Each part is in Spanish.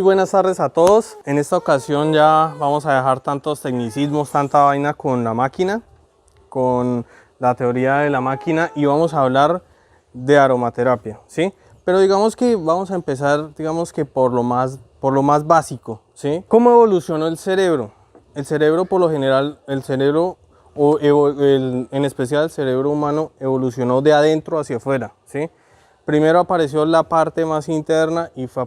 muy buenas tardes a todos. En esta ocasión ya vamos a dejar tantos tecnicismos, tanta vaina con la máquina, con la teoría de la máquina, y vamos a hablar de aromaterapia, ¿sí? Pero digamos que vamos a empezar, digamos que por lo más básico, ¿sí? ¿Cómo evolucionó el cerebro? El cerebro, por lo general, en especial el cerebro humano, evolucionó de adentro hacia afuera, ¿sí? Primero apareció la parte más interna y fue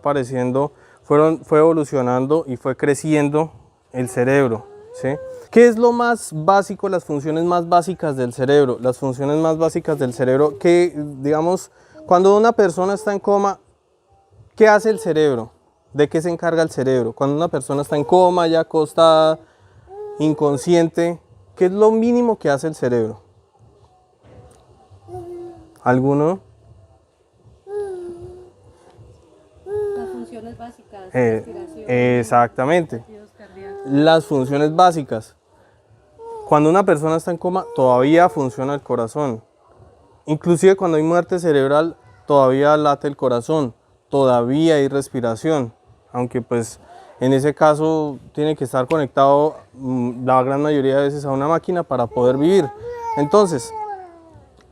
evolucionando y fue creciendo el cerebro, ¿sí? ¿Qué es lo más básico, las funciones más básicas del cerebro? Las funciones más básicas del cerebro que, digamos, cuando una persona está en coma, ¿qué hace el cerebro? ¿De qué se encarga el cerebro? Cuando una persona está en coma, ya acostada, inconsciente, ¿qué es lo mínimo que hace el cerebro? ¿Alguno? Las funciones básicas, respiración, Exactamente. latidos cardíacos. Las funciones básicas. Cuando una persona está en coma, todavía funciona el corazón. Inclusive cuando hay muerte cerebral, todavía late el corazón, todavía hay respiración. Aunque pues en ese caso tiene que estar conectado la gran mayoría de veces a una máquina para poder vivir. Entonces,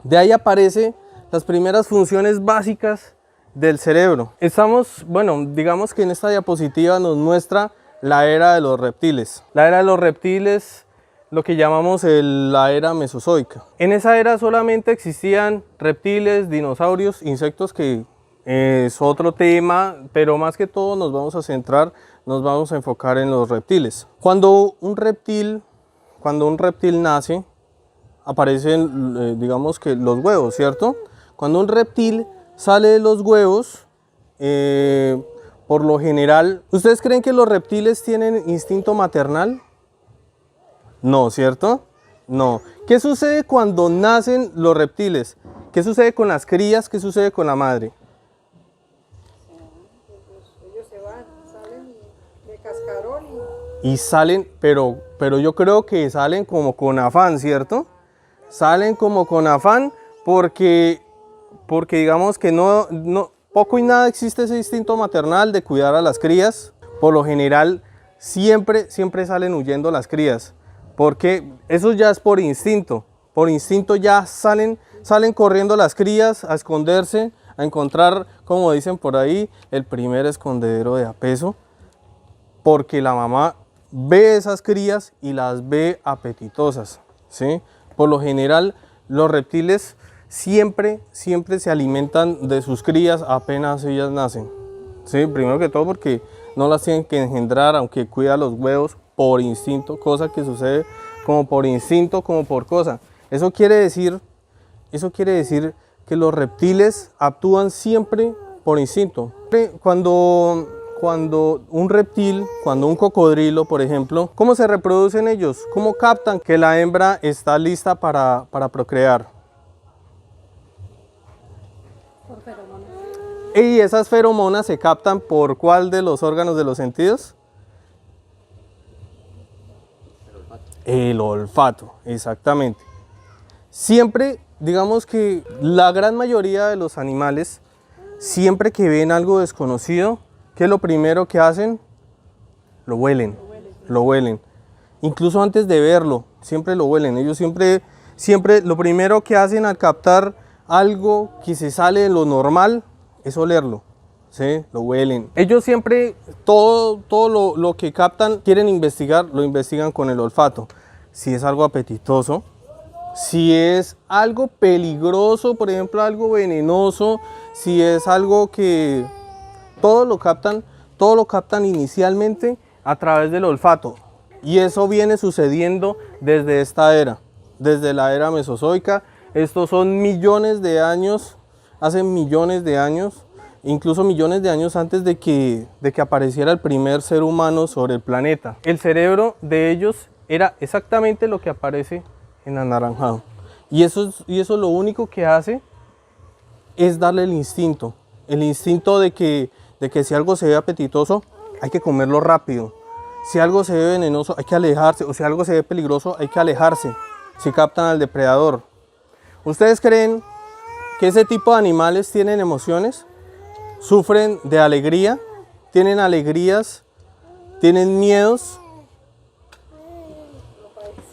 de ahí aparecen las primeras funciones básicas del cerebro. Digamos que en esta diapositiva nos muestra la era de los reptiles. La era de los reptiles, lo que llamamos la era mesozoica. En esa era solamente existían reptiles, dinosaurios, insectos, que es otro tema, pero más que todo nos vamos a enfocar en los reptiles. Cuando un reptil nace, aparecen, digamos que los huevos, ¿cierto? Cuando un reptil sale de los huevos, por lo general, ¿ustedes creen que los reptiles tienen instinto maternal? No, ¿cierto? No. ¿Qué sucede cuando nacen los reptiles? ¿Qué sucede con las crías? ¿Qué sucede con la madre? Ellos se van, salen de cascarón Y salen, pero yo creo que salen como con afán, ¿cierto? Salen como con afán porque digamos que poco y nada existe ese instinto maternal de cuidar a las crías. Por lo general siempre salen huyendo las crías, porque eso ya es por instinto ya salen corriendo las crías a esconderse, a encontrar, como dicen por ahí, el primer escondedero de a peso, porque la mamá ve esas crías y las ve apetitosas, ¿sí? Por lo general los reptiles siempre se alimentan de sus crías apenas ellas nacen, ¿sí? Primero que todo porque no las tienen que engendrar, aunque cuida los huevos por instinto, cosa que sucede como por instinto, como por cosa. Eso quiere decir que los reptiles actúan siempre por instinto. Cuando un cocodrilo, por ejemplo, ¿cómo se reproducen ellos? ¿Cómo captan que la hembra está lista para procrear? Por feromonas. Y esas feromonas se captan ¿por cuál de los órganos de los sentidos? El olfato, exactamente. Siempre, digamos que la gran mayoría de los animales, siempre que ven algo desconocido, ¿qué es lo primero que hacen? Lo huelen. Incluso antes de verlo, siempre lo huelen. Ellos siempre lo primero que hacen al captar algo que se sale de lo normal es olerlo, ¿sí? Lo huelen. Ellos siempre, todo lo que captan, quieren investigar, lo investigan con el olfato. Si es algo apetitoso, si es algo peligroso, por ejemplo, algo venenoso, si es algo que todo lo captan inicialmente a través del olfato. Y eso viene sucediendo desde esta era, desde la era mesozoica. Estos son millones de años, hace millones de años, incluso millones de años antes de que apareciera el primer ser humano sobre el planeta. El cerebro de ellos era exactamente lo que aparece en anaranjado. Y eso lo único que hace es darle el instinto de que si algo se ve apetitoso, hay que comerlo rápido. Si algo se ve venenoso, hay que alejarse. O si algo se ve peligroso, hay que alejarse. Si captan al depredador. ¿Ustedes creen que ese tipo de animales tienen emociones? ¿Sufren de alegría tienen alegrías, tienen miedos.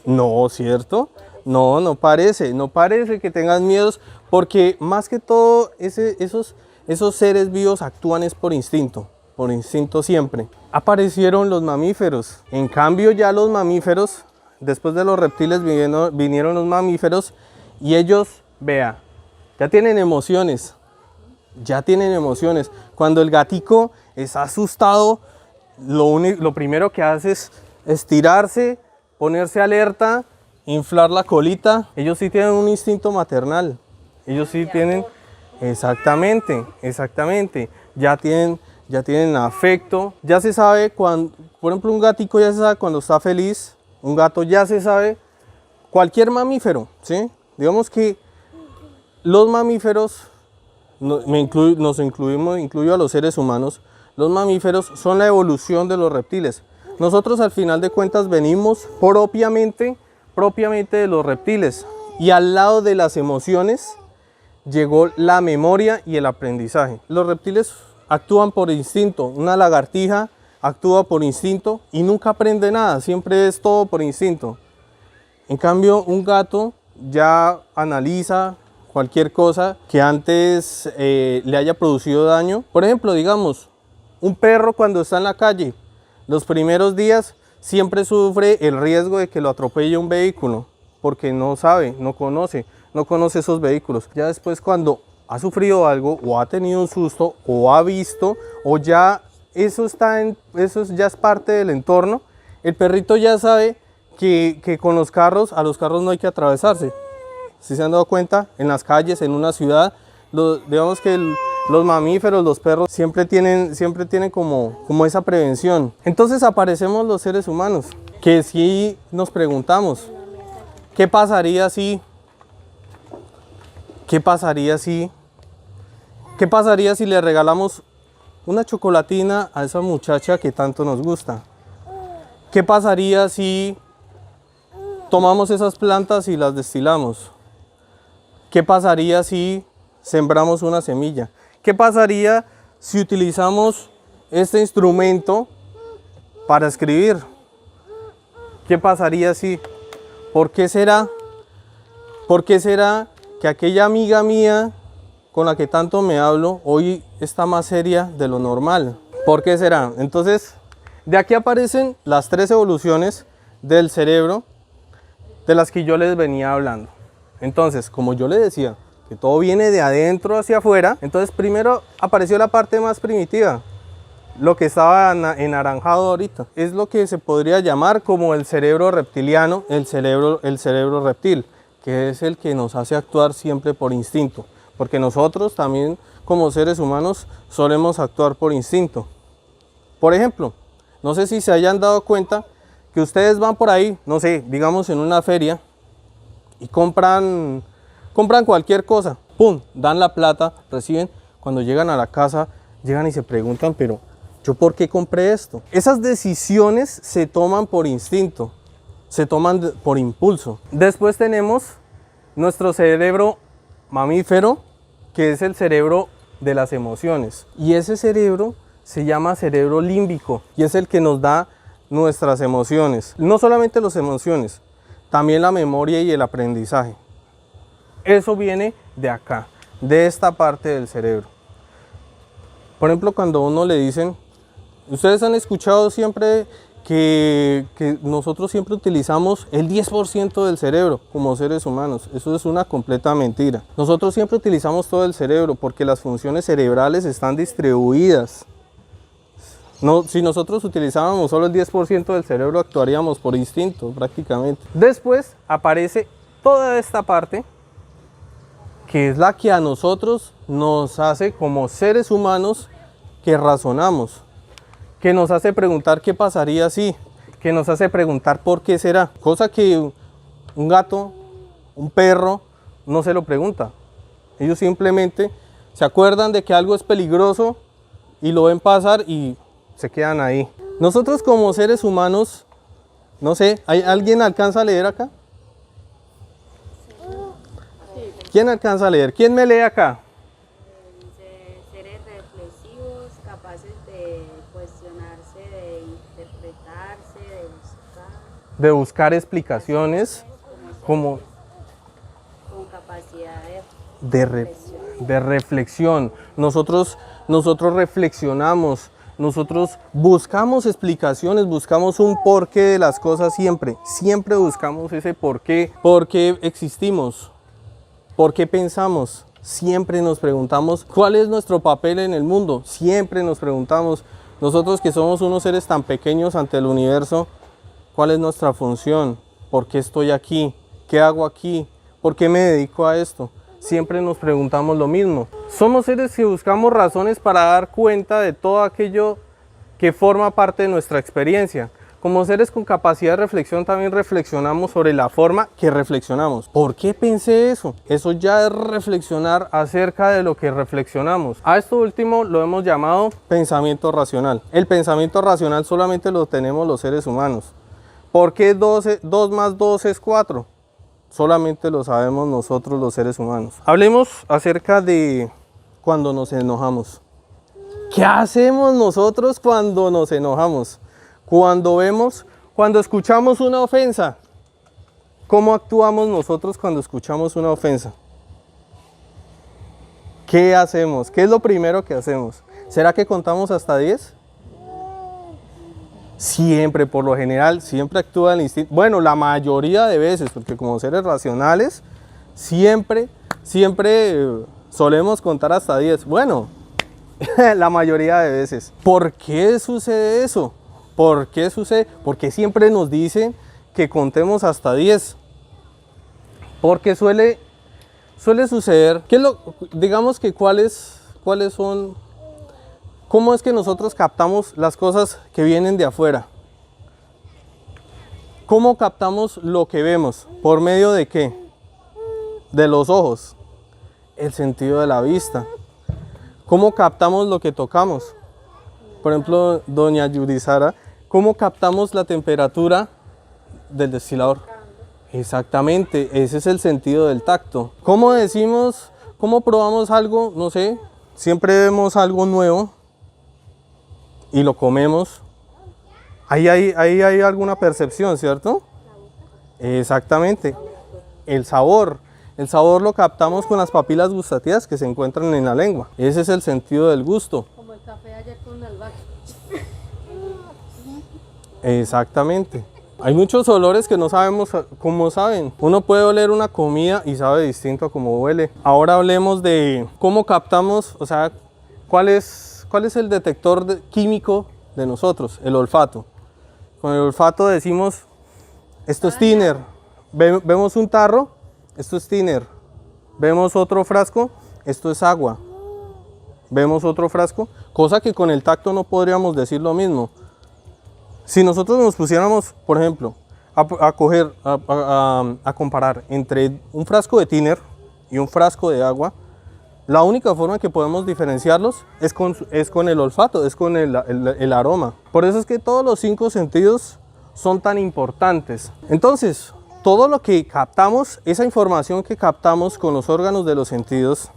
No, ¿cierto? No, no parece que tengan miedos, porque más que todo esos seres vivos actúan es por instinto siempre. Aparecieron los mamíferos, en cambio ya los mamíferos, después de los reptiles vinieron los mamíferos y ellos, vea, ya tienen emociones. Cuando el gatico está asustado, lo primero que hace es estirarse, ponerse alerta, inflar la colita. Ellos sí tienen un instinto maternal. Ellos sí tienen, exactamente. Ya tienen afecto. Ya se sabe cuando, por ejemplo, un gatico ya se sabe cuando está feliz. Un gato ya se sabe. Cualquier mamífero, ¿sí? Digamos que los mamíferos, incluyo a los seres humanos, los mamíferos son la evolución de los reptiles. Nosotros al final de cuentas venimos propiamente de los reptiles, y al lado de las emociones llegó la memoria y el aprendizaje. Los reptiles actúan por instinto. Una lagartija actúa por instinto y nunca aprende nada, siempre es todo por instinto. En cambio, un gato ya analiza cualquier cosa que antes le haya producido daño. Por ejemplo, digamos, un perro cuando está en la calle, los primeros días siempre sufre el riesgo de que lo atropelle un vehículo, porque no sabe, no conoce esos vehículos. Ya después, cuando ha sufrido algo, o ha tenido un susto, o ha visto, o ya eso ya es parte del entorno, el perrito ya sabe que con a los carros no hay que atravesarse. Si se han dado cuenta, en las calles, en una ciudad, digamos que los mamíferos, los perros, siempre tienen como esa prevención. Entonces aparecemos los seres humanos, que sí nos preguntamos, ¿qué pasaría si le regalamos una chocolatina a esa muchacha que tanto nos gusta? ¿Qué pasaría si tomamos esas plantas y las destilamos? ¿Qué pasaría si sembramos una semilla? ¿Qué pasaría si utilizamos este instrumento para escribir? ¿Qué pasaría si? ¿Por qué será que aquella amiga mía con la que tanto me hablo hoy está más seria de lo normal? ¿Por qué será? Entonces, de aquí aparecen las 3 evoluciones del cerebro de las que yo les venía hablando. Entonces, como yo les decía, que todo viene de adentro hacia afuera, entonces primero apareció la parte más primitiva, lo que estaba enaranjado ahorita. Es lo que se podría llamar como el cerebro reptiliano, el cerebro reptil, que es el que nos hace actuar siempre por instinto, porque nosotros también como seres humanos solemos actuar por instinto. Por ejemplo, no sé si se hayan dado cuenta que ustedes van por ahí, no sé, digamos en una feria, y compran cualquier cosa, ¡pum!, dan la plata, reciben. Cuando llegan a la casa, llegan y se preguntan, pero ¿yo por qué compré esto? Esas decisiones se toman por instinto, se toman por impulso. Después tenemos nuestro cerebro mamífero, que es el cerebro de las emociones, y ese cerebro se llama cerebro límbico, y es el que nos da nuestras emociones. No solamente las emociones, también la memoria y el aprendizaje. Eso viene de acá, de esta parte del cerebro. Por ejemplo, cuando a uno le dicen, ustedes han escuchado siempre que nosotros siempre utilizamos el 10% del cerebro como seres humanos. Eso es una completa mentira. Nosotros siempre utilizamos todo el cerebro porque las funciones cerebrales están distribuidas. No, si nosotros utilizáramos solo el 10% del cerebro, actuaríamos por instinto prácticamente. Después aparece toda esta parte, que es la que a nosotros nos hace como seres humanos que razonamos, que nos hace preguntar qué pasaría si, que nos hace preguntar por qué será, cosa que un gato, un perro no se lo pregunta. Ellos simplemente se acuerdan de que algo es peligroso y lo ven pasar y se quedan ahí. Nosotros como seres humanos, no sé, ¿alguien alcanza a leer acá? ¿Quién alcanza a leer? ¿Quién me lee acá? Seres reflexivos, capaces de de buscar explicaciones, como Con capacidad de reflexión. Nosotros reflexionamos, nosotros buscamos explicaciones, buscamos un porqué de las cosas siempre. Siempre buscamos ese porqué. ¿Por qué existimos? ¿Por qué pensamos? Siempre nos preguntamos cuál es nuestro papel en el mundo. Siempre nos preguntamos, nosotros que somos unos seres tan pequeños ante el universo, ¿cuál es nuestra función? ¿Por qué estoy aquí? ¿Qué hago aquí? ¿Por qué me dedico a esto? Siempre nos preguntamos lo mismo. Somos seres que buscamos razones para dar cuenta de todo aquello que forma parte de nuestra experiencia. Como seres con capacidad de reflexión también reflexionamos sobre la forma que reflexionamos. ¿Por qué pensé eso? Eso ya es reflexionar acerca de lo que reflexionamos. A esto último lo hemos llamado pensamiento racional. El pensamiento racional solamente lo tenemos los seres humanos. ¿Por qué 2 más 2 es 4? Solamente lo sabemos nosotros los seres humanos. Hablemos acerca de cuando nos enojamos. ¿Qué hacemos nosotros cuando nos enojamos? Cuando escuchamos una ofensa. ¿Cómo actuamos nosotros cuando escuchamos una ofensa? ¿Qué hacemos? ¿Qué es lo primero que hacemos? ¿Será que contamos hasta 10? Siempre, por lo general, siempre actúa el instinto. Bueno, la mayoría de veces, porque como seres racionales, siempre solemos contar hasta 10. Bueno, la mayoría de veces. ¿Por qué sucede eso? ¿Por qué sucede? Porque siempre nos dicen que contemos hasta 10. Porque suele suceder. Digamos que cuáles son. ¿Cómo es que nosotros captamos las cosas que vienen de afuera? ¿Cómo captamos lo que vemos? ¿Por medio de qué? De los ojos. El sentido de la vista. ¿Cómo captamos lo que tocamos? Por ejemplo, doña Yudisara, ¿cómo captamos la temperatura del destilador? Exactamente, ese es el sentido del tacto. ¿Cómo decimos, cómo probamos algo? No sé, siempre vemos algo nuevo y lo comemos. Ahí hay alguna percepción, ¿cierto? Exactamente. El sabor lo captamos con las papilas gustativas que se encuentran en la lengua. Ese es el sentido del gusto. Como el café ayer con albahaca. Exactamente. Hay muchos olores que no sabemos cómo saben. Uno puede oler una comida y sabe distinto a cómo huele. Ahora hablemos de cómo captamos, o sea, cuál es el detector químico de nosotros, el olfato. Con el olfato decimos, esto es thinner. Vemos un tarro, esto es thinner. Vemos otro frasco, esto es agua. Vemos otro frasco, cosa que con el tacto no podríamos decir lo mismo. Si nosotros nos pusiéramos, por ejemplo, a comparar entre un frasco de thinner y un frasco de agua, la única forma que podemos diferenciarlos es con el olfato, es con el aroma. Por eso es que todos los 5 sentidos son tan importantes. Entonces, todo lo que captamos, esa información que captamos con los órganos de los sentidos,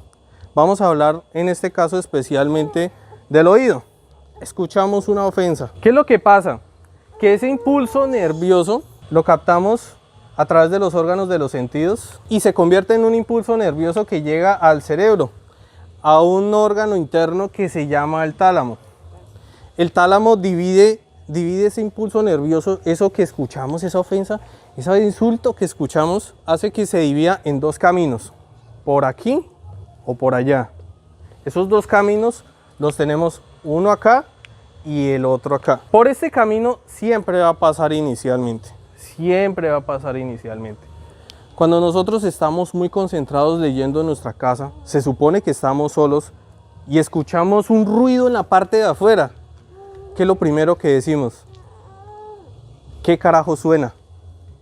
vamos a hablar en este caso especialmente del oído. Escuchamos una ofensa. ¿Qué es lo que pasa? Que ese impulso nervioso lo captamos a través de los órganos de los sentidos y se convierte en un impulso nervioso que llega al cerebro, a un órgano interno que se llama el tálamo. El tálamo divide ese impulso nervioso, eso que escuchamos, esa ofensa, ese insulto que escuchamos, hace que se divida en 2 caminos, por aquí o por allá. Esos 2 caminos los tenemos, uno acá y el otro acá. Por este camino siempre va a pasar inicialmente. Siempre va a pasar inicialmente. Cuando nosotros estamos muy concentrados leyendo en nuestra casa, se supone que estamos solos y escuchamos un ruido en la parte de afuera. ¿Qué es lo primero que decimos? ¿Qué carajo suena?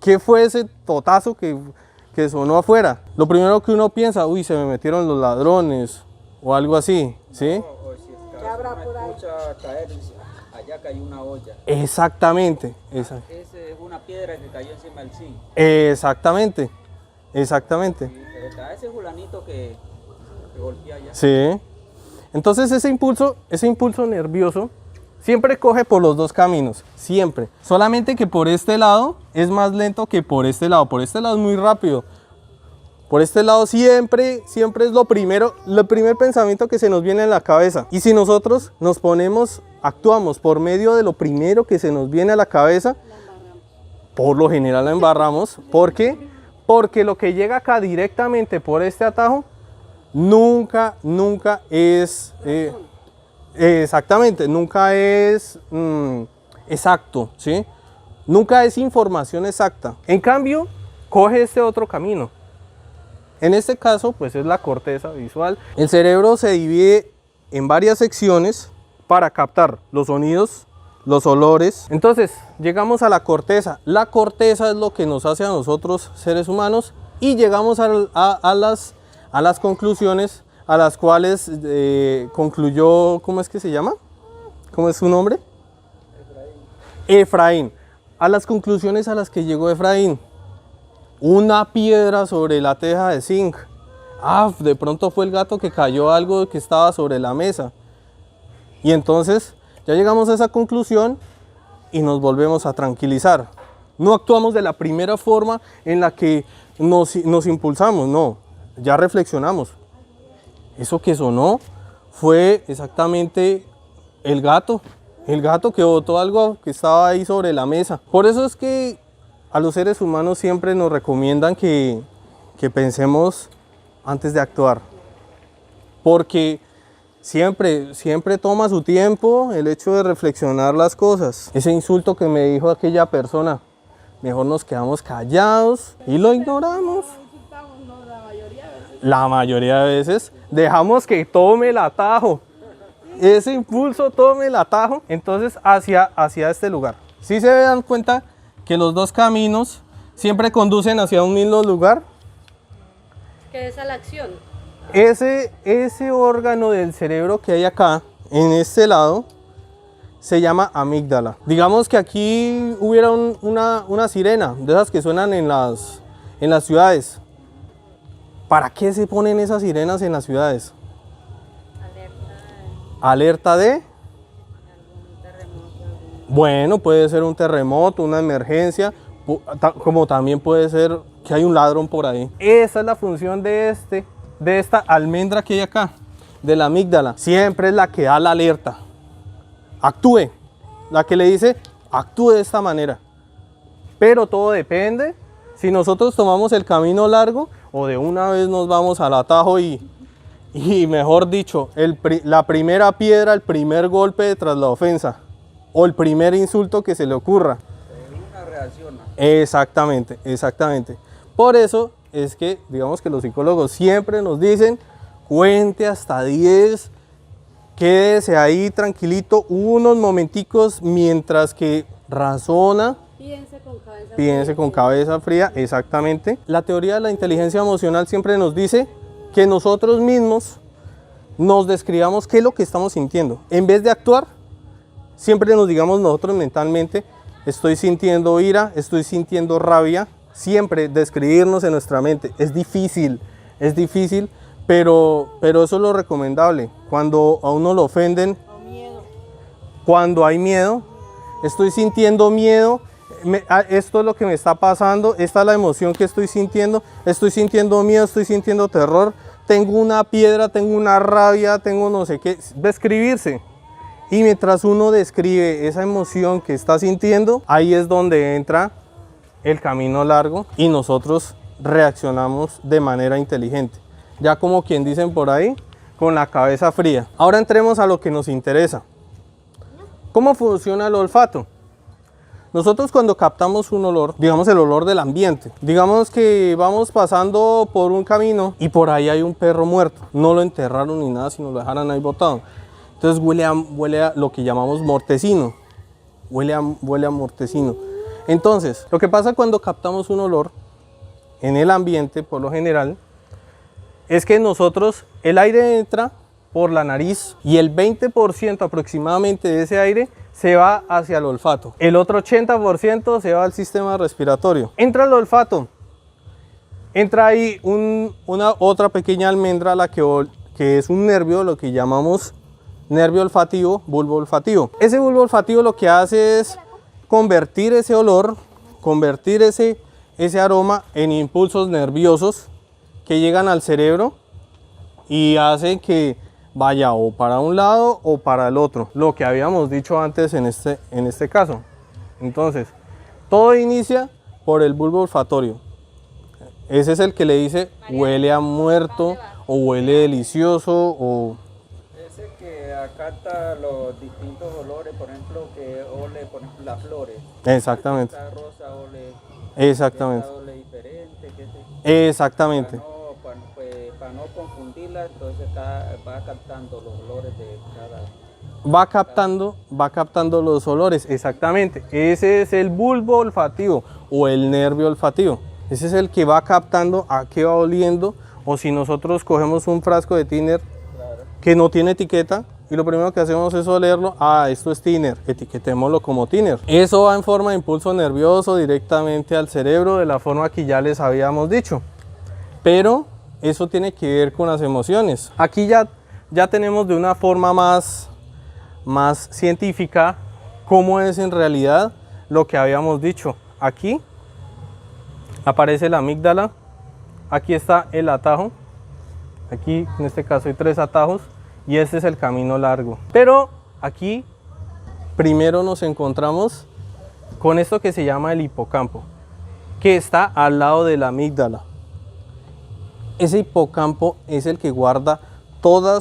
¿Qué fue ese totazo que sonó afuera? Lo primero que uno piensa, uy, se me metieron los ladrones o algo así, ¿sí? O si ¿Qué habrá por ahí? escucha caer, dice, allá cayó una olla. Exactamente. Esa es una piedra que cayó encima del zinc. Exactamente. Exactamente. Sí, pero está ese fulanito que golpea allá. Sí. Entonces ese impulso nervioso Siempre coge por los dos caminos, siempre. Solamente que por este lado es más lento que por este lado. Por este lado es muy rápido. Por este lado siempre es lo primer pensamiento que se nos viene en la cabeza. Y si nosotros actuamos por medio de lo primero que se nos viene a la cabeza, por lo general la embarramos. ¿Por qué? Porque lo que llega acá directamente por este atajo nunca es exactamente, nunca es exacto, ¿sí? Nunca es información exacta. En cambio, coge este otro camino. En este caso, pues es la corteza visual. El cerebro se divide en varias secciones para captar los sonidos, los olores. Entonces, llegamos a la corteza. La corteza es lo que nos hace a nosotros seres humanos y llegamos a las conclusiones a las cuales concluyó, ¿cómo es que se llama? ¿Cómo es su nombre? Efraín. A las conclusiones a las que llegó Efraín. Una piedra sobre la teja de zinc. De pronto fue el gato que cayó algo que estaba sobre la mesa. Y entonces ya llegamos a esa conclusión y nos volvemos a tranquilizar. No actuamos de la primera forma en la que nos impulsamos, no. Ya reflexionamos. Eso que sonó fue exactamente el gato que botó algo que estaba ahí sobre la mesa. Por eso es que a los seres humanos siempre nos recomiendan que pensemos antes de actuar. Porque siempre toma su tiempo el hecho de reflexionar las cosas. Ese insulto que me dijo aquella persona, mejor nos quedamos callados y lo ignoramos. La mayoría de veces dejamos que tome el atajo. Ese impulso tome el atajo, entonces hacia este lugar. ¿Sí se dan cuenta que los dos caminos siempre conducen hacia un mismo lugar? ¿Qué es a la acción? Ese órgano del cerebro que hay acá, en este lado, se llama amígdala. Digamos que aquí hubiera una sirena, de esas que suenan en las ciudades. ¿Para qué se ponen esas sirenas en las ciudades? ¿Alerta de? Algún terremoto. Bueno, puede ser un terremoto, una emergencia, como también puede ser que hay un ladrón por ahí. Esa es la función de esta almendra que hay acá, de la amígdala. Siempre es la que da la alerta. Actúe. La que le dice, actúe de esta manera. Pero todo depende si nosotros tomamos el camino largo o de una vez nos vamos al atajo y mejor dicho, la primera piedra, el primer golpe tras la ofensa o el primer insulto que se le ocurra. Una reacción, ¿no? Exactamente. Por eso es que, digamos que los psicólogos siempre nos dicen, cuente hasta 10, quédese ahí tranquilito unos momenticos mientras que razona. Piense con cabeza fría, exactamente. La teoría de la inteligencia emocional siempre nos dice que nosotros mismos nos describamos qué es lo que estamos sintiendo. En vez de actuar, siempre nos digamos nosotros mentalmente, estoy sintiendo ira, estoy sintiendo rabia. Siempre describirnos en nuestra mente. Es difícil, pero eso es lo recomendable. Cuando a uno lo ofenden, cuando hay miedo, estoy sintiendo miedo, esto es lo que me está pasando, esta es la emoción que estoy sintiendo miedo, estoy sintiendo terror, tengo una piedra, tengo una rabia, tengo no sé qué. Describirse. Y mientras uno describe esa emoción que está sintiendo, ahí es donde entra el camino largo y nosotros reaccionamos de manera inteligente. Ya como quien dicen por ahí, con la cabeza fría. Ahora entremos a lo que nos interesa. ¿Cómo funciona el olfato? Nosotros cuando captamos un olor, digamos el olor del ambiente, digamos que vamos pasando por un camino y por ahí hay un perro muerto. No lo enterraron ni nada, sino lo dejaron ahí botado. Entonces huele a lo que llamamos mortecino. Huele a mortecino. Entonces, lo que pasa cuando captamos un olor en el ambiente, por lo general, es que nosotros, el aire entra por la nariz y el 20% aproximadamente de ese aire se va hacia el olfato. El otro 80% se va al sistema respiratorio. Entra el olfato. Entra ahí otra pequeña almendra, que es un nervio, lo que llamamos nervio olfativo, bulbo olfativo. Ese bulbo olfativo lo que hace es convertir ese olor, convertir ese aroma en impulsos nerviosos que llegan al cerebro y hacen que vaya o para un lado o para el otro, lo que habíamos dicho antes en este caso. Entonces, todo inicia por el bulbo olfatorio. Ese es el que le dice huele a muerto o huele delicioso o... Ese que acata los distintos olores, por ejemplo, que ole, por ejemplo, las flores. Exactamente. Esta rosa ole, Exactamente. esta ole diferente, que sé. Exactamente. Para no confundirla, entonces va captando los olores de cada... Va captando los olores, exactamente. Ese es el bulbo olfativo o el nervio olfativo. Ese es el que va captando a qué va oliendo. O si nosotros cogemos un frasco de thinner que no tiene etiqueta y lo primero que hacemos es olerlo, esto es thinner, etiquetémoslo como thinner. Eso va en forma de impulso nervioso directamente al cerebro de la forma que ya les habíamos dicho. Pero eso tiene que ver con las emociones. Aquí ya tenemos de una forma más científica cómo es en realidad lo que habíamos dicho. Aquí aparece la amígdala, aquí está el atajo, aquí en este caso hay 3 atajos y este es el camino largo. Pero aquí primero nos encontramos con esto que se llama el hipocampo, que está al lado de la amígdala. Ese hipocampo es el que guarda toda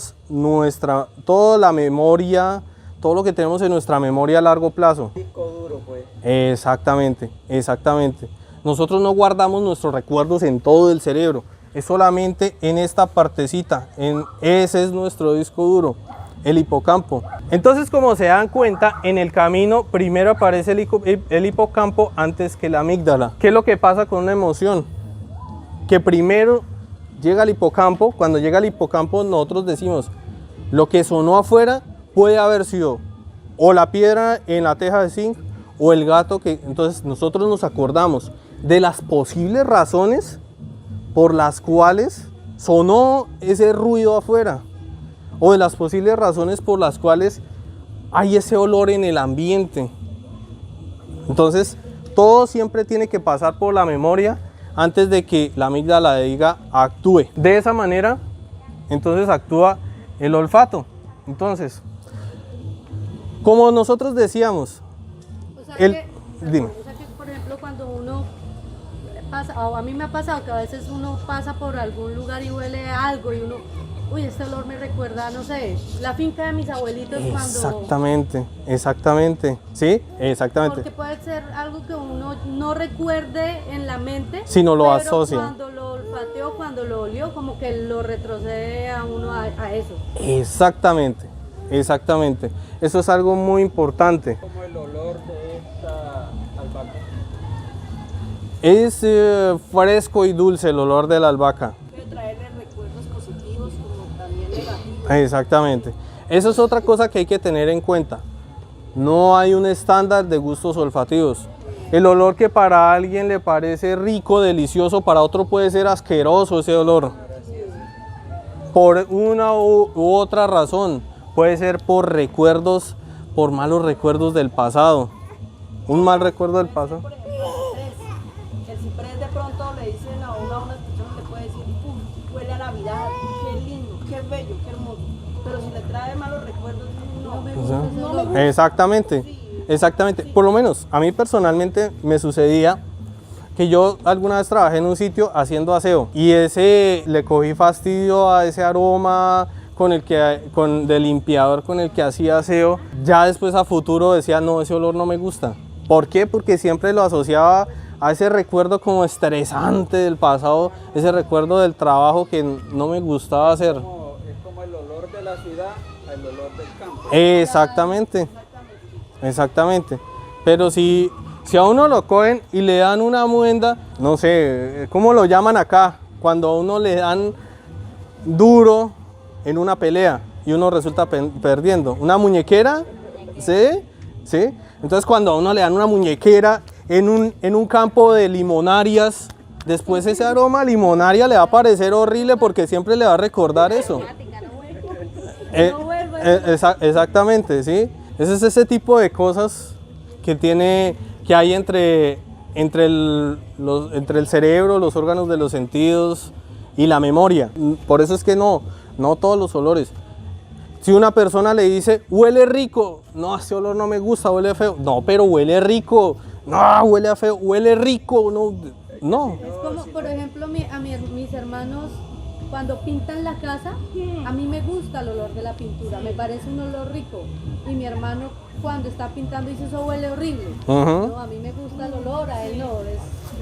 la memoria, todo lo que tenemos en nuestra memoria a largo plazo. Disco duro, pues. Exactamente, exactamente. Nosotros no guardamos nuestros recuerdos en todo el cerebro, es solamente en esta partecita, ese es nuestro disco duro, el hipocampo. Entonces, como se dan cuenta, en el camino primero aparece el hipocampo antes que la amígdala. ¿Qué es lo que pasa con una emoción? Que primero llega al hipocampo. Cuando llega al hipocampo nosotros decimos, lo que sonó afuera puede haber sido o la piedra en la teja de zinc o el gato que... Entonces nosotros nos acordamos de las posibles razones por las cuales sonó ese ruido afuera o de las posibles razones por las cuales hay ese olor en el ambiente. Entonces todo siempre tiene que pasar por la memoria antes de que la amígdala diga actúe. De esa manera entonces actúa el olfato. Entonces, como nosotros decíamos, dime. O sea que, por ejemplo, cuando uno pasa, o a mí me ha pasado que a veces uno pasa por algún lugar y huele a algo y uno, uy, este olor me recuerda, no sé, la finca de mis abuelitos Exactamente, exactamente, sí, exactamente. Porque puede ser algo que uno no recuerde en la mente, sino lo pero asocia. cuando lo olfateó, cuando lo olió, como que lo retrocede a uno a eso. Exactamente, exactamente. Eso es algo muy importante. Como el olor de esta albahaca. Es fresco y dulce el olor de la albahaca. Puede traerle recuerdos positivos como también negativos. Exactamente. Eso es otra cosa que hay que tener en cuenta. No hay un estándar de gustos olfativos. El olor que para alguien le parece rico, delicioso, para otro puede ser asqueroso ese olor. Por una u otra razón. Puede ser por recuerdos, por malos recuerdos del pasado. Un mal recuerdo del pasado. El ciprés de pronto le dicen a una persona, le puede decir, huele a Navidad, qué lindo, qué bello, qué hermoso. Pero si le trae malos recuerdos, no me gusta ese olor. Exactamente, exactamente. Por lo menos a mí personalmente me sucedía que yo alguna vez trabajé en un sitio haciendo aseo y le cogí fastidio a ese aroma del limpiador con el que hacía aseo. Ya después a futuro decía, no, ese olor no me gusta. ¿Por qué? Porque siempre lo asociaba a ese recuerdo como estresante del pasado, ese recuerdo del trabajo que no me gustaba hacer. Es como el olor de la ciudad al olor del campo. Exactamente, exactamente. Pero si a uno lo cogen y le dan una muenda, no sé, ¿cómo lo llaman acá? Cuando a uno le dan duro en una pelea y uno resulta perdiendo. ¿Una muñequera? ¿Sí? ¿Sí? Entonces cuando a uno le dan una muñequera en un campo de limonarias, después ese aroma a limonaria le va a parecer horrible porque siempre le va a recordar eso. No vuelvo Exactamente, ¿sí? Ese es ese tipo de cosas que hay entre el cerebro, los órganos de los sentidos y la memoria. Por eso es que no todos los olores. Si una persona le dice, huele rico, no, ese olor no me gusta, huele feo. No, pero huele rico. No, huele a feo, huele rico. No. Es como, por ejemplo, mis hermanos, cuando pintan la casa, a mí me gusta el olor de la pintura, me parece un olor rico. Y mi hermano, cuando está pintando, dice, eso huele horrible. No, a mí me gusta el olor, a él no.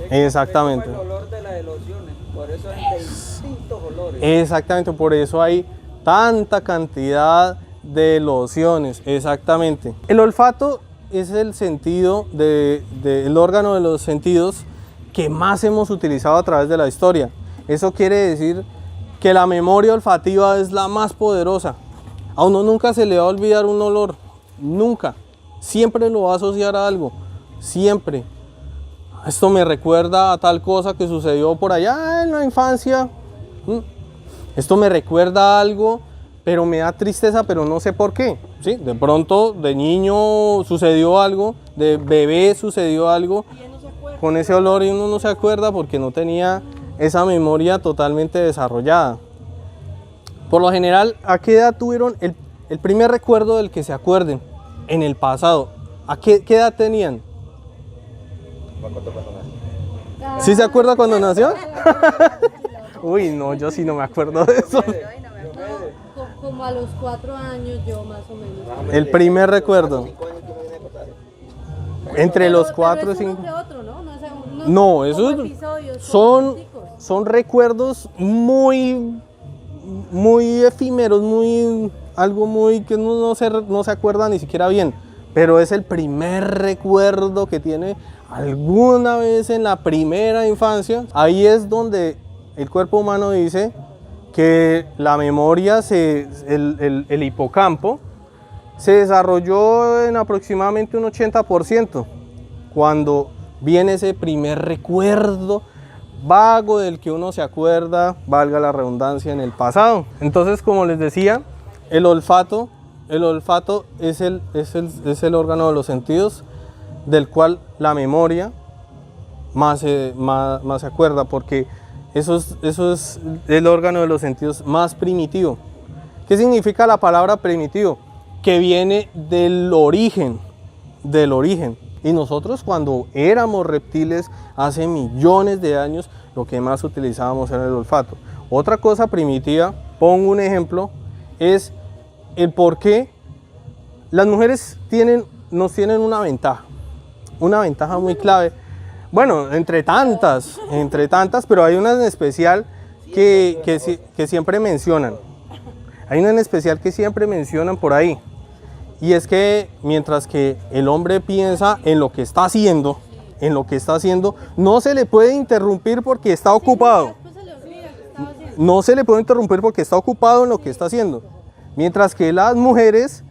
Exactamente. Es como el olor de las lociones, por eso es de distintos olores. Exactamente, por eso hay tanta cantidad de lociones, exactamente. El olfato es el sentido el órgano de los sentidos que más hemos utilizado a través de la historia. Eso quiere decir que la memoria olfativa es la más poderosa. A uno nunca se le va a olvidar un olor, nunca. Siempre lo va a asociar a algo, siempre. Esto me recuerda a tal cosa que sucedió por allá en la infancia. Esto me recuerda a algo, pero me da tristeza, pero no sé por qué. ¿Sí? De pronto, de niño sucedió algo, de bebé sucedió algo con ese olor y uno no se acuerda porque no tenía esa memoria totalmente desarrollada. Por lo general, ¿a qué edad tuvieron el primer recuerdo del que se acuerden en el pasado? ¿A qué edad tenían? ¿Sí se acuerda cuando nació? Uy, no, yo sí no me acuerdo de eso. Como a los 4 años yo más o menos. El primer recuerdo. Entre los 4 y 5. No, esos son recuerdos muy efímeros, algo muy que uno no se acuerda ni siquiera bien. Pero es el primer recuerdo que tiene alguna vez en la primera infancia. Ahí es donde el cuerpo humano dice que la memoria, el hipocampo, se desarrolló en aproximadamente un 80%, cuando viene ese primer recuerdo vago del que uno se acuerda, valga la redundancia, en el pasado. Entonces, como les decía, el olfato es el órgano de los sentidos del cual la memoria más se acuerda, porque eso es el órgano de los sentidos más primitivo. ¿Qué significa la palabra primitivo? Que viene del origen. Y nosotros, cuando éramos reptiles hace millones de años, lo que más utilizábamos era el olfato. Otra cosa primitiva, pongo un ejemplo, es el por qué las mujeres nos tienen una ventaja muy clave. Bueno, entre tantas, pero hay una en especial que siempre mencionan. Hay una en especial que siempre mencionan por ahí. Y es que mientras que el hombre piensa en lo que está haciendo, no se le puede interrumpir porque está ocupado. No se le puede interrumpir porque está ocupado en lo que está haciendo. Mientras que las mujeres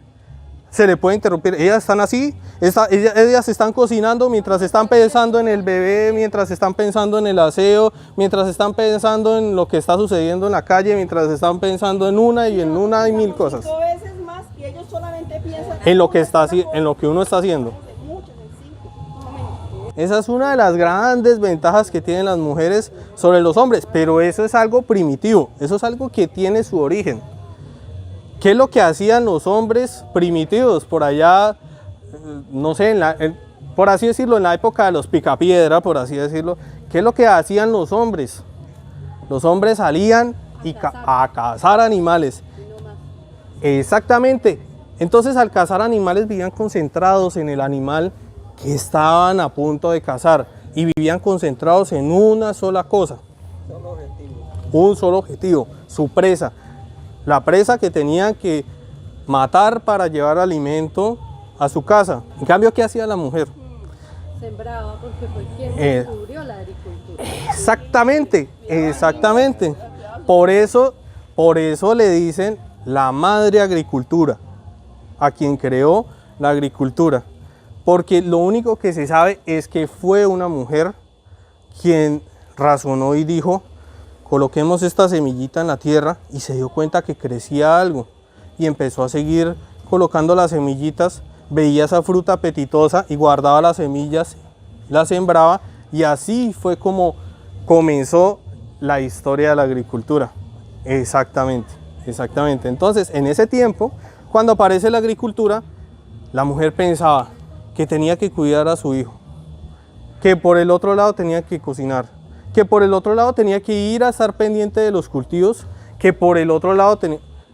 se le puede interrumpir. Ellas están así, ellas están cocinando mientras están pensando en el bebé, mientras están pensando en el aseo, mientras están pensando en lo que está sucediendo en la calle, mientras están pensando en una y mil cosas. 5 veces más y ellos solamente piensan en lo que uno está haciendo. Esa es una de las grandes ventajas que tienen las mujeres sobre los hombres, pero eso es algo primitivo, eso es algo que tiene su origen. ¿Qué es lo que hacían los hombres primitivos por allá, no sé, por así decirlo, en la época de los picapiedra, por así decirlo? ¿Qué es lo que hacían los hombres? Los hombres salían a cazar animales. Exactamente. Entonces, al cazar animales vivían concentrados en el animal que estaban a punto de cazar y vivían concentrados en una sola cosa. Un solo objetivo, su presa. La presa que tenían que matar para llevar alimento a su casa. En cambio, ¿qué hacía la mujer? Sembraba, porque fue quien descubrió la agricultura. Exactamente. Por eso le dicen la madre agricultura, a quien creó la agricultura. Porque lo único que se sabe es que fue una mujer quien razonó y dijo: coloquemos esta semillita en la tierra, y se dio cuenta que crecía algo, y empezó a seguir colocando las semillitas, veía esa fruta apetitosa y guardaba las semillas, las sembraba, y así fue como comenzó la historia de la agricultura. Exactamente, exactamente. Entonces, en ese tiempo, cuando aparece la agricultura, la mujer pensaba que tenía que cuidar a su hijo, que por el otro lado tenía que cocinar, que por el otro lado tenía que ir a estar pendiente de los cultivos, que por el otro lado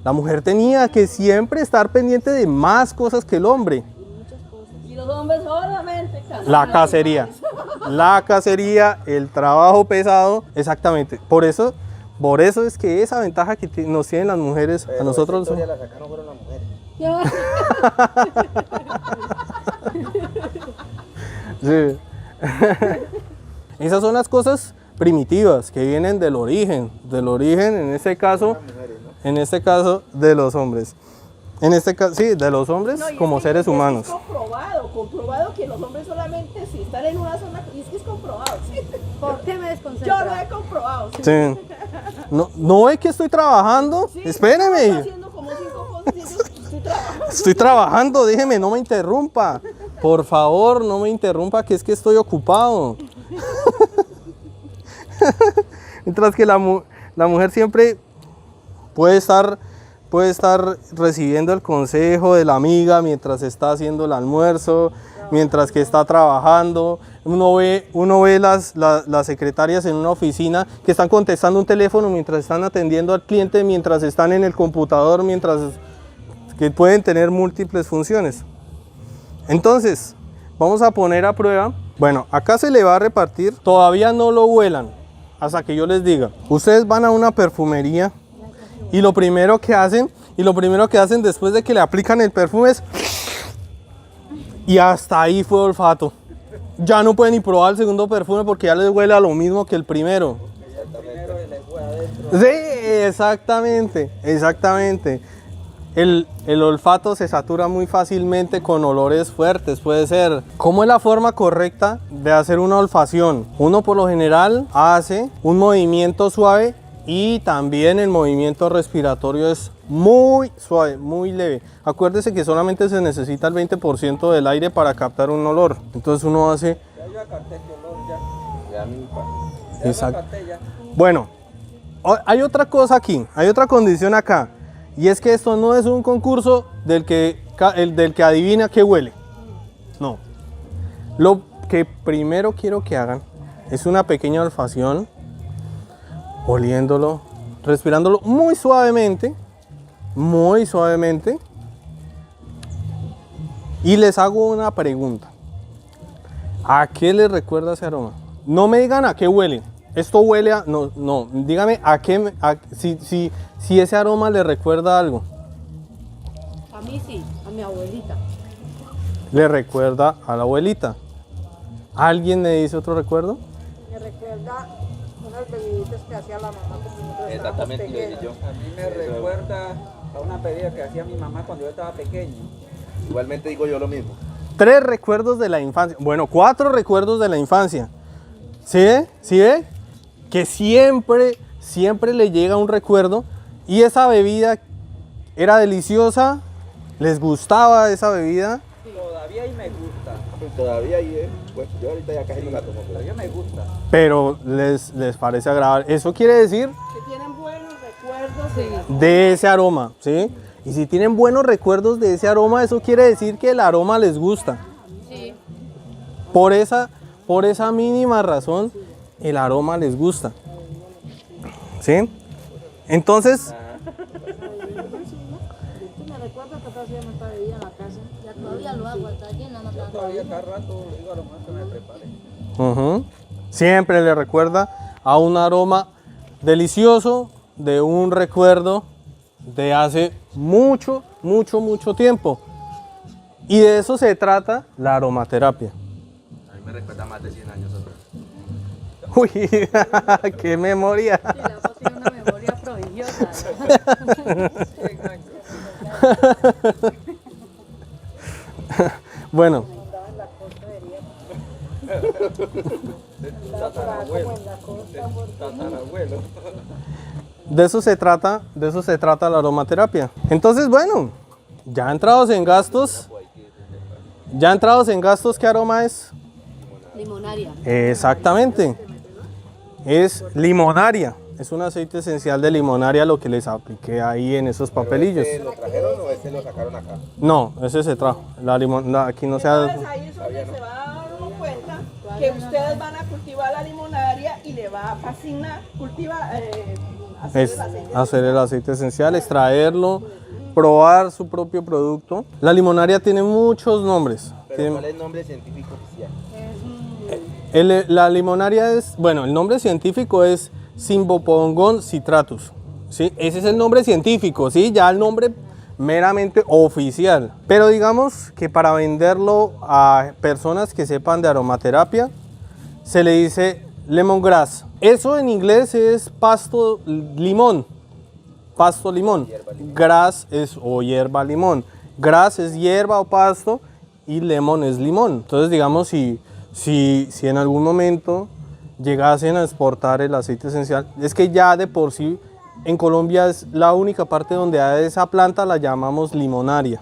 la mujer tenía que siempre estar pendiente de más cosas que el hombre. Y los hombres solamente cazar. La cacería, el trabajo pesado, exactamente. Por eso es que esa ventaja que nos tienen las mujeres a nosotros. Esa historia la sacaron fueron las mujeres. Sí. Esas son las cosas primitivas que vienen del origen, en este caso de los hombres. En este caso, sí, de los hombres No, y como es que seres humanos. Es comprobado que los hombres solamente si están en una zona, y es que es comprobado, ¿sí? ¿Por qué me Yo lo desconcentra? he comprobado. ¿Sí? Sí. No ve que estoy trabajando. Sí, estoy Espéreme. haciendo como 5 cosas y yo estoy trabajando. Estoy trabajando, déjeme, no me interrumpa. Por favor, no me interrumpa, que es que estoy ocupado. Mientras que la mujer siempre puede estar recibiendo el consejo de la amiga mientras está haciendo el almuerzo, mientras que está trabajando. Uno ve las secretarias en una oficina que están contestando un teléfono mientras están atendiendo al cliente, mientras están en el computador, mientras que pueden tener múltiples funciones. Entonces, vamos a poner a prueba. Bueno, acá se le va a repartir, todavía no lo huelan, hasta que yo les diga. Ustedes van a una perfumería y lo primero que hacen después de que le aplican el perfume es... Y hasta ahí fue olfato. Ya no pueden ni probar el segundo perfume porque ya les huele a lo mismo que el primero. Sí, exactamente. El olfato se satura muy fácilmente con olores fuertes, puede ser. ¿Cómo es la forma correcta de hacer una olfacción? Uno por lo general hace un movimiento suave y también el movimiento respiratorio es muy suave, muy leve. Acuérdese que solamente se necesita el 20% del aire para captar un olor. Entonces uno hace... Ya yo acarté este olor ya. Ya mi pa. Exacto. Ya lo acarté ya. Bueno, hay otra cosa aquí, hay otra condición acá. Y es que esto no es un concurso del que adivina qué huele. No. Lo que primero quiero que hagan es una pequeña olfacción, oliéndolo, respirándolo muy suavemente. Y les hago una pregunta. ¿A qué les recuerda ese aroma? No me digan a qué huele. Esto huele a... No, dígame a qué... si ese aroma le recuerda algo. A mí sí, a mi abuelita. Le recuerda a la abuelita. ¿Alguien me dice otro recuerdo? Me recuerda unas bebiditas que hacía la mamá cuando nosotros Exactamente, estábamos yo. pequeños. A mí me recuerda a una pedida que hacía mi mamá cuando yo estaba pequeño. Igualmente digo yo lo mismo. 3 recuerdos de la infancia. Bueno, 4 recuerdos de la infancia. ¿Sí ve? ¿Sí ve? Que siempre le llega un recuerdo. Y esa bebida era deliciosa. ¿Les gustaba esa bebida? Todavía y me gusta. Todavía ahí, pues yo ahorita ya casi no la tomo. Todavía me gusta. Pero les parece agradable. Eso quiere decir Que tienen buenos recuerdos Sí. de ese aroma, ¿sí? Y si tienen buenos recuerdos de ese aroma, eso quiere decir que el aroma les gusta. Sí. Por esa mínima razón, el aroma les gusta. ¿Sí? Entonces, Me recuerda que hacíamos esta bebida en la casa. Ya todavía lo hago, está llena, no está Todavía cada rato le digo a lo mejor que me prepare. siempre le recuerda a un aroma delicioso de un recuerdo de hace mucho tiempo. Y de eso se trata la aromaterapia. A mí me recuerda más de 100 años atrás. Uy, qué memoria. Sí, la voz tiene una memoria prodigiosa. Bueno, Tatarabuelo. Tatarabuelo. de eso se trata la aromaterapia. Entonces, bueno, ya entrados en gastos, ¿qué aroma es? Limonaria. Exactamente, es limonaria, es un aceite esencial de limonaria lo que les apliqué ahí en esos papelillos. ¿Ese lo trajeron o ese lo sacaron acá? No, ese se trajo, aquí no se Entonces ha... ahí es donde se va a dar uno cuenta que ustedes van a cultivar la limonaria y le va a fascinar hacer Es el aceite. hacer el aceite esencial, extraerlo, probar su propio producto. La limonaria tiene muchos nombres. Pero ¿cuál es el nombre científico oficial? La limonaria es, bueno, el nombre científico es Cymbopogon citratus, ¿sí? Ese es el nombre científico, ¿sí? Ya el nombre meramente oficial. Pero digamos que para venderlo a personas que sepan de aromaterapia, se le dice lemongrass. Eso en inglés es pasto limón. Grass es o hierba limón. Grass es hierba o pasto y lemon es limón. Entonces digamos si en algún momento llegasen a exportar el aceite esencial, es que ya de por sí en Colombia es la única parte donde hay esa planta, la llamamos limonaria.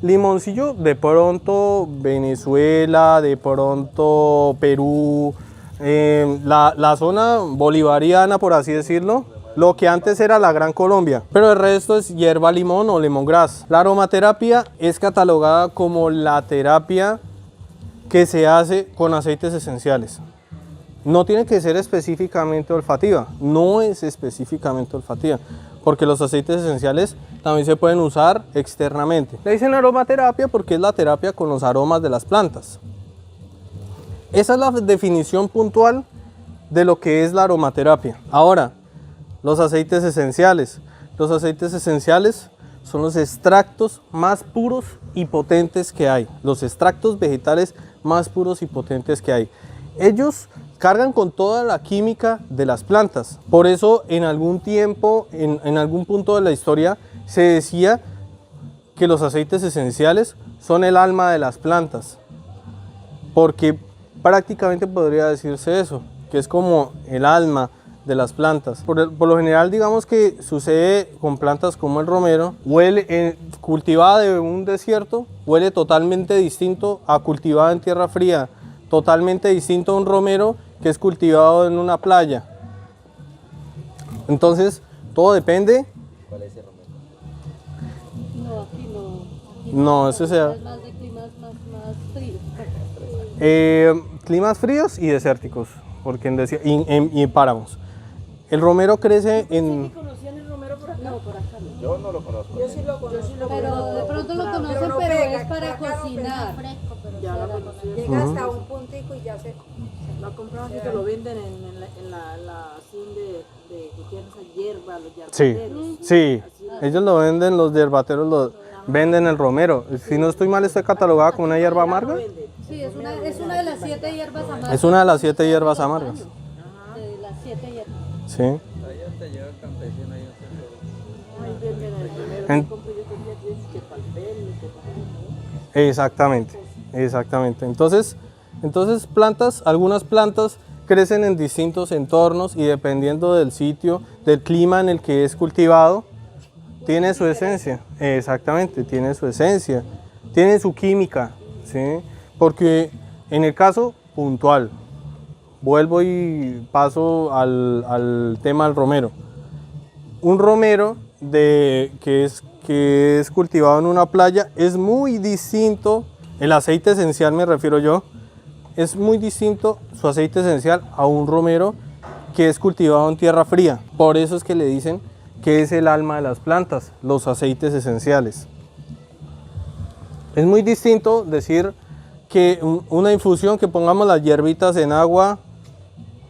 Limoncillo, de pronto Venezuela, de pronto Perú, la zona bolivariana, por así decirlo, lo que antes era la Gran Colombia, pero el resto es hierba limón o lemongrass. La aromaterapia es catalogada como la terapia que se hace con aceites esenciales. No tiene que ser específicamente olfativa, no es específicamente olfativa, porque los aceites esenciales también se pueden usar externamente. Le dicen aromaterapia porque es la terapia con los aromas de las plantas. Esa es la definición puntual de lo que es la aromaterapia. Ahora, los aceites esenciales. Los aceites esenciales son los extractos más puros y potentes que hay. Los extractos vegetales más puros y potentes que hay. Ellos cargan con toda la química de las plantas. Por eso en algún tiempo, en algún punto de la historia, se decía que los aceites esenciales son el alma de las plantas. Porque prácticamente podría decirse eso, que es como el alma de las plantas. Por lo general, digamos que sucede con plantas como el romero, cultivada de un desierto, huele totalmente distinto a cultivada en tierra fría, totalmente distinto a un romero que es cultivado en una playa. Entonces, todo depende. ¿Cuál es ese romero? No, aquí no. No, ese sea. Es más de climas más fríos. Climas fríos y desérticos, porque y páramos. El romero crece en... ¿Conocían el romero por acá? No, por acá no. Yo no lo conozco. Yo sí lo conozco. Pero de pronto lo conocen, pero es para cocinar. Fresco, pero Ya sí lo era conocí. Llega hasta un puntico y ya se... Lo compraban y te lo venden en la así de que tienen esa hierba, los Sí, yardateros. sí. Ellos lo venden, los hierbateros lo venden el romero. Si no estoy mal, está catalogada como una hierba amarga. Sí, es una de las 7 hierbas amargas. Es una de las 7 hierbas amargas. De las 7 hierbas. Sí. Allá te llega el campesino y Ahí venden el romero. En- Yo compré yo tenía que papel, Exactamente, exactamente. Entonces algunas plantas crecen en distintos entornos y dependiendo del sitio, del clima en el que es cultivado, tiene su esencia. Exactamente, tiene su esencia, tiene su química, ¿sí? Porque en el caso puntual, vuelvo y paso al tema del romero. Un romero que es cultivado en una playa es muy distinto, el aceite esencial me refiero yo, es muy distinto su aceite esencial a un romero que es cultivado en tierra fría. Por eso es que le dicen que es el alma de las plantas, los aceites esenciales. Es muy distinto decir que una infusión, que pongamos las hierbitas en agua,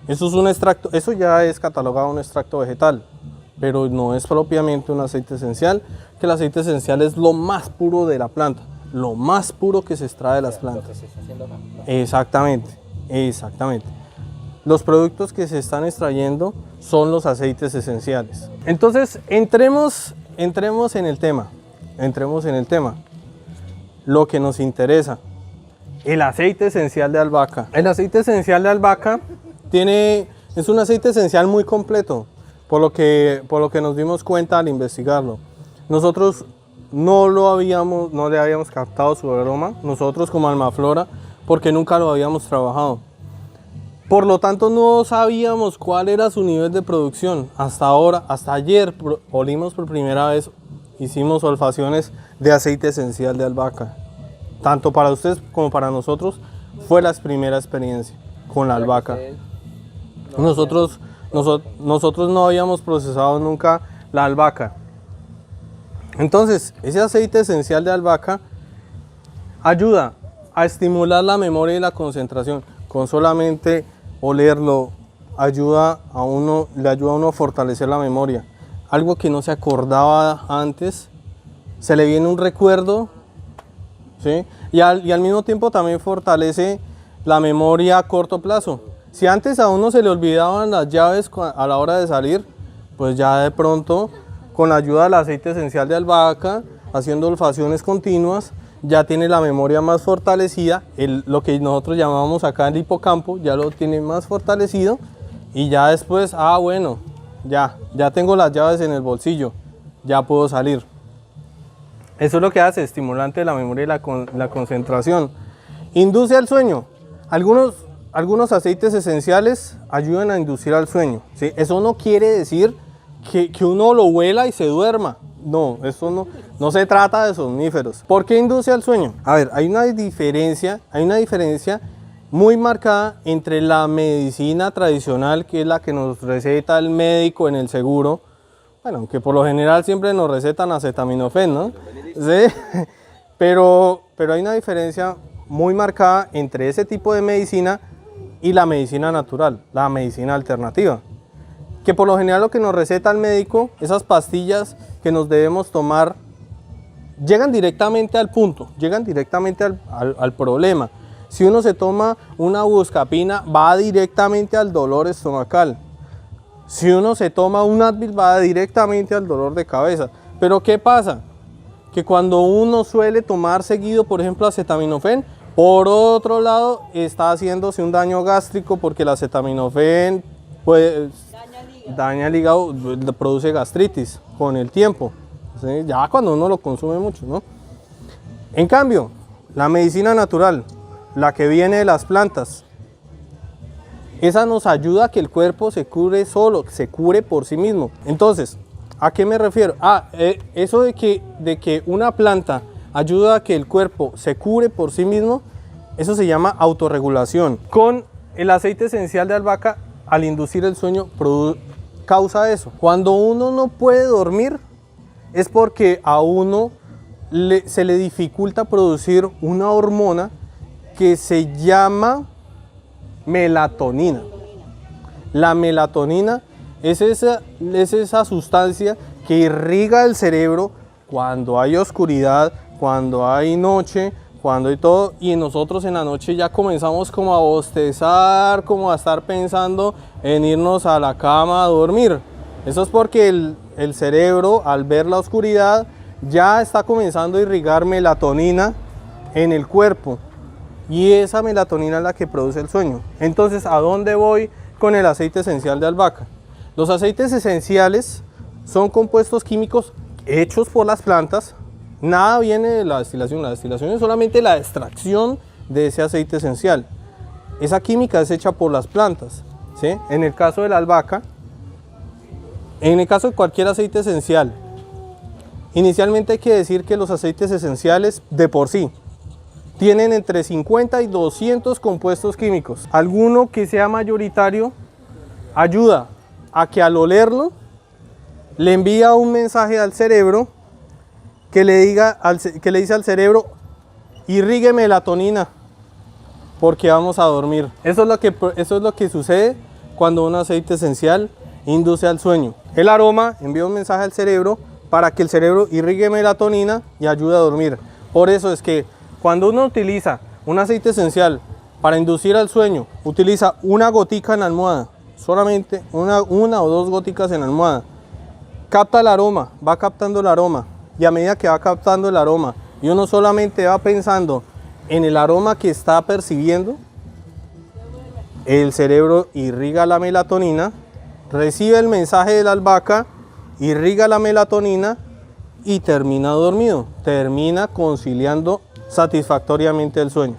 eso es un extracto, eso ya es catalogado un extracto vegetal, pero no es propiamente un aceite esencial, que el aceite esencial es lo más puro de la planta, lo más puro que se extrae de las Lo plantas. que se está haciendo acá. Exactamente, exactamente. Los productos que se están extrayendo son los aceites esenciales. Entonces, entremos en el tema, lo que nos interesa. El aceite esencial de albahaca. El aceite esencial de albahaca tiene Es un aceite esencial muy completo, por lo que nos dimos cuenta al investigarlo. Nosotros no le habíamos captado su aroma, nosotros como Almaflora, porque nunca lo habíamos trabajado. Por lo tanto, no sabíamos cuál era su nivel de producción. Hasta ahora, hasta ayer, olimos por primera vez, hicimos olfaciones de aceite esencial de albahaca. Tanto para ustedes como para nosotros, fue la primera experiencia con la albahaca. Nosotros no habíamos procesado nunca la albahaca. Entonces, ese aceite esencial de albahaca ayuda a estimular la memoria y la concentración. Con solamente olerlo, le ayuda a uno a fortalecer la memoria. Algo que no se acordaba antes, se le viene un recuerdo, ¿sí? Y al mismo tiempo también fortalece la memoria a corto plazo. Si antes a uno se le olvidaban las llaves a la hora de salir, pues ya de pronto, con la ayuda del aceite esencial de albahaca, haciendo olfaciones continuas, ya tiene la memoria más fortalecida, lo que nosotros llamamos acá el hipocampo, ya lo tiene más fortalecido, y ya después, bueno, ya tengo las llaves en el bolsillo, ya puedo salir. Eso es lo que hace, estimulante de la memoria y la concentración. Induce al sueño. Algunos aceites esenciales ayudan a inducir al sueño, ¿sí? Eso no quiere decir que uno lo huela y se duerma. No, eso no se trata de somníferos. ¿Por qué induce al sueño? A ver, hay una diferencia muy marcada entre la medicina tradicional, que es la que nos receta el médico en el seguro. Bueno, aunque por lo general siempre nos recetan acetaminofén, ¿no? Sí, pero hay una diferencia muy marcada entre ese tipo de medicina y la medicina natural, la medicina alternativa. Que por lo general lo que nos receta el médico, esas pastillas que nos debemos tomar, llegan directamente al punto, llegan directamente al problema. Si uno se toma una buscapina, va directamente al dolor estomacal. Si uno se toma un Advil, va directamente al dolor de cabeza. Pero ¿qué pasa? Que cuando uno suele tomar seguido, por ejemplo, acetaminofén, por otro lado está haciéndose un daño gástrico, porque el acetaminofén daña el hígado, produce gastritis con el tiempo, ¿sí? Ya cuando uno lo consume mucho, ¿no? En cambio, la medicina natural, la que viene de las plantas, esa nos ayuda a que el cuerpo se cure solo, se cure por sí mismo. Entonces, ¿a qué me refiero? Eso de que una planta ayuda a que el cuerpo se cure por sí mismo, eso se llama autorregulación. Con el aceite esencial de albahaca, al inducir el sueño, causa eso. Cuando uno no puede dormir, es porque a uno se le dificulta producir una hormona que se llama melatonina. La melatonina es esa sustancia que irriga el cerebro cuando hay oscuridad, cuando hay noche, cuando hay todo, y nosotros en la noche ya comenzamos como a bostezar, como a estar pensando en irnos a la cama a dormir. Eso es porque el cerebro, al ver la oscuridad, ya está comenzando a irrigar melatonina en el cuerpo, y esa melatonina es la que produce el sueño. Entonces, ¿a dónde voy con el aceite esencial de albahaca? Los aceites esenciales son compuestos químicos hechos por las plantas. Nada viene de la destilación es solamente la extracción de ese aceite esencial. Esa química es hecha por las plantas, ¿sí? En el caso de la albahaca, en el caso de cualquier aceite esencial, inicialmente hay que decir que los aceites esenciales de por sí tienen entre 50 y 200 compuestos químicos. Alguno que sea mayoritario ayuda a que al olerlo le envía un mensaje al cerebro que le dice al cerebro: irrigue melatonina porque vamos a dormir. Eso es lo que sucede cuando un aceite esencial induce al sueño. El aroma envía un mensaje al cerebro para que el cerebro irrigue melatonina y ayude a dormir. Por eso es que cuando uno utiliza un aceite esencial para inducir al sueño, utiliza una gotica en la almohada, solamente una o dos goticas en la almohada. Capta el aroma, va captando el aroma, y a medida que va captando el aroma y uno solamente va pensando en el aroma que está percibiendo, el cerebro irriga la melatonina, recibe el mensaje de la albahaca, irriga la melatonina y termina dormido, termina conciliando satisfactoriamente el sueño.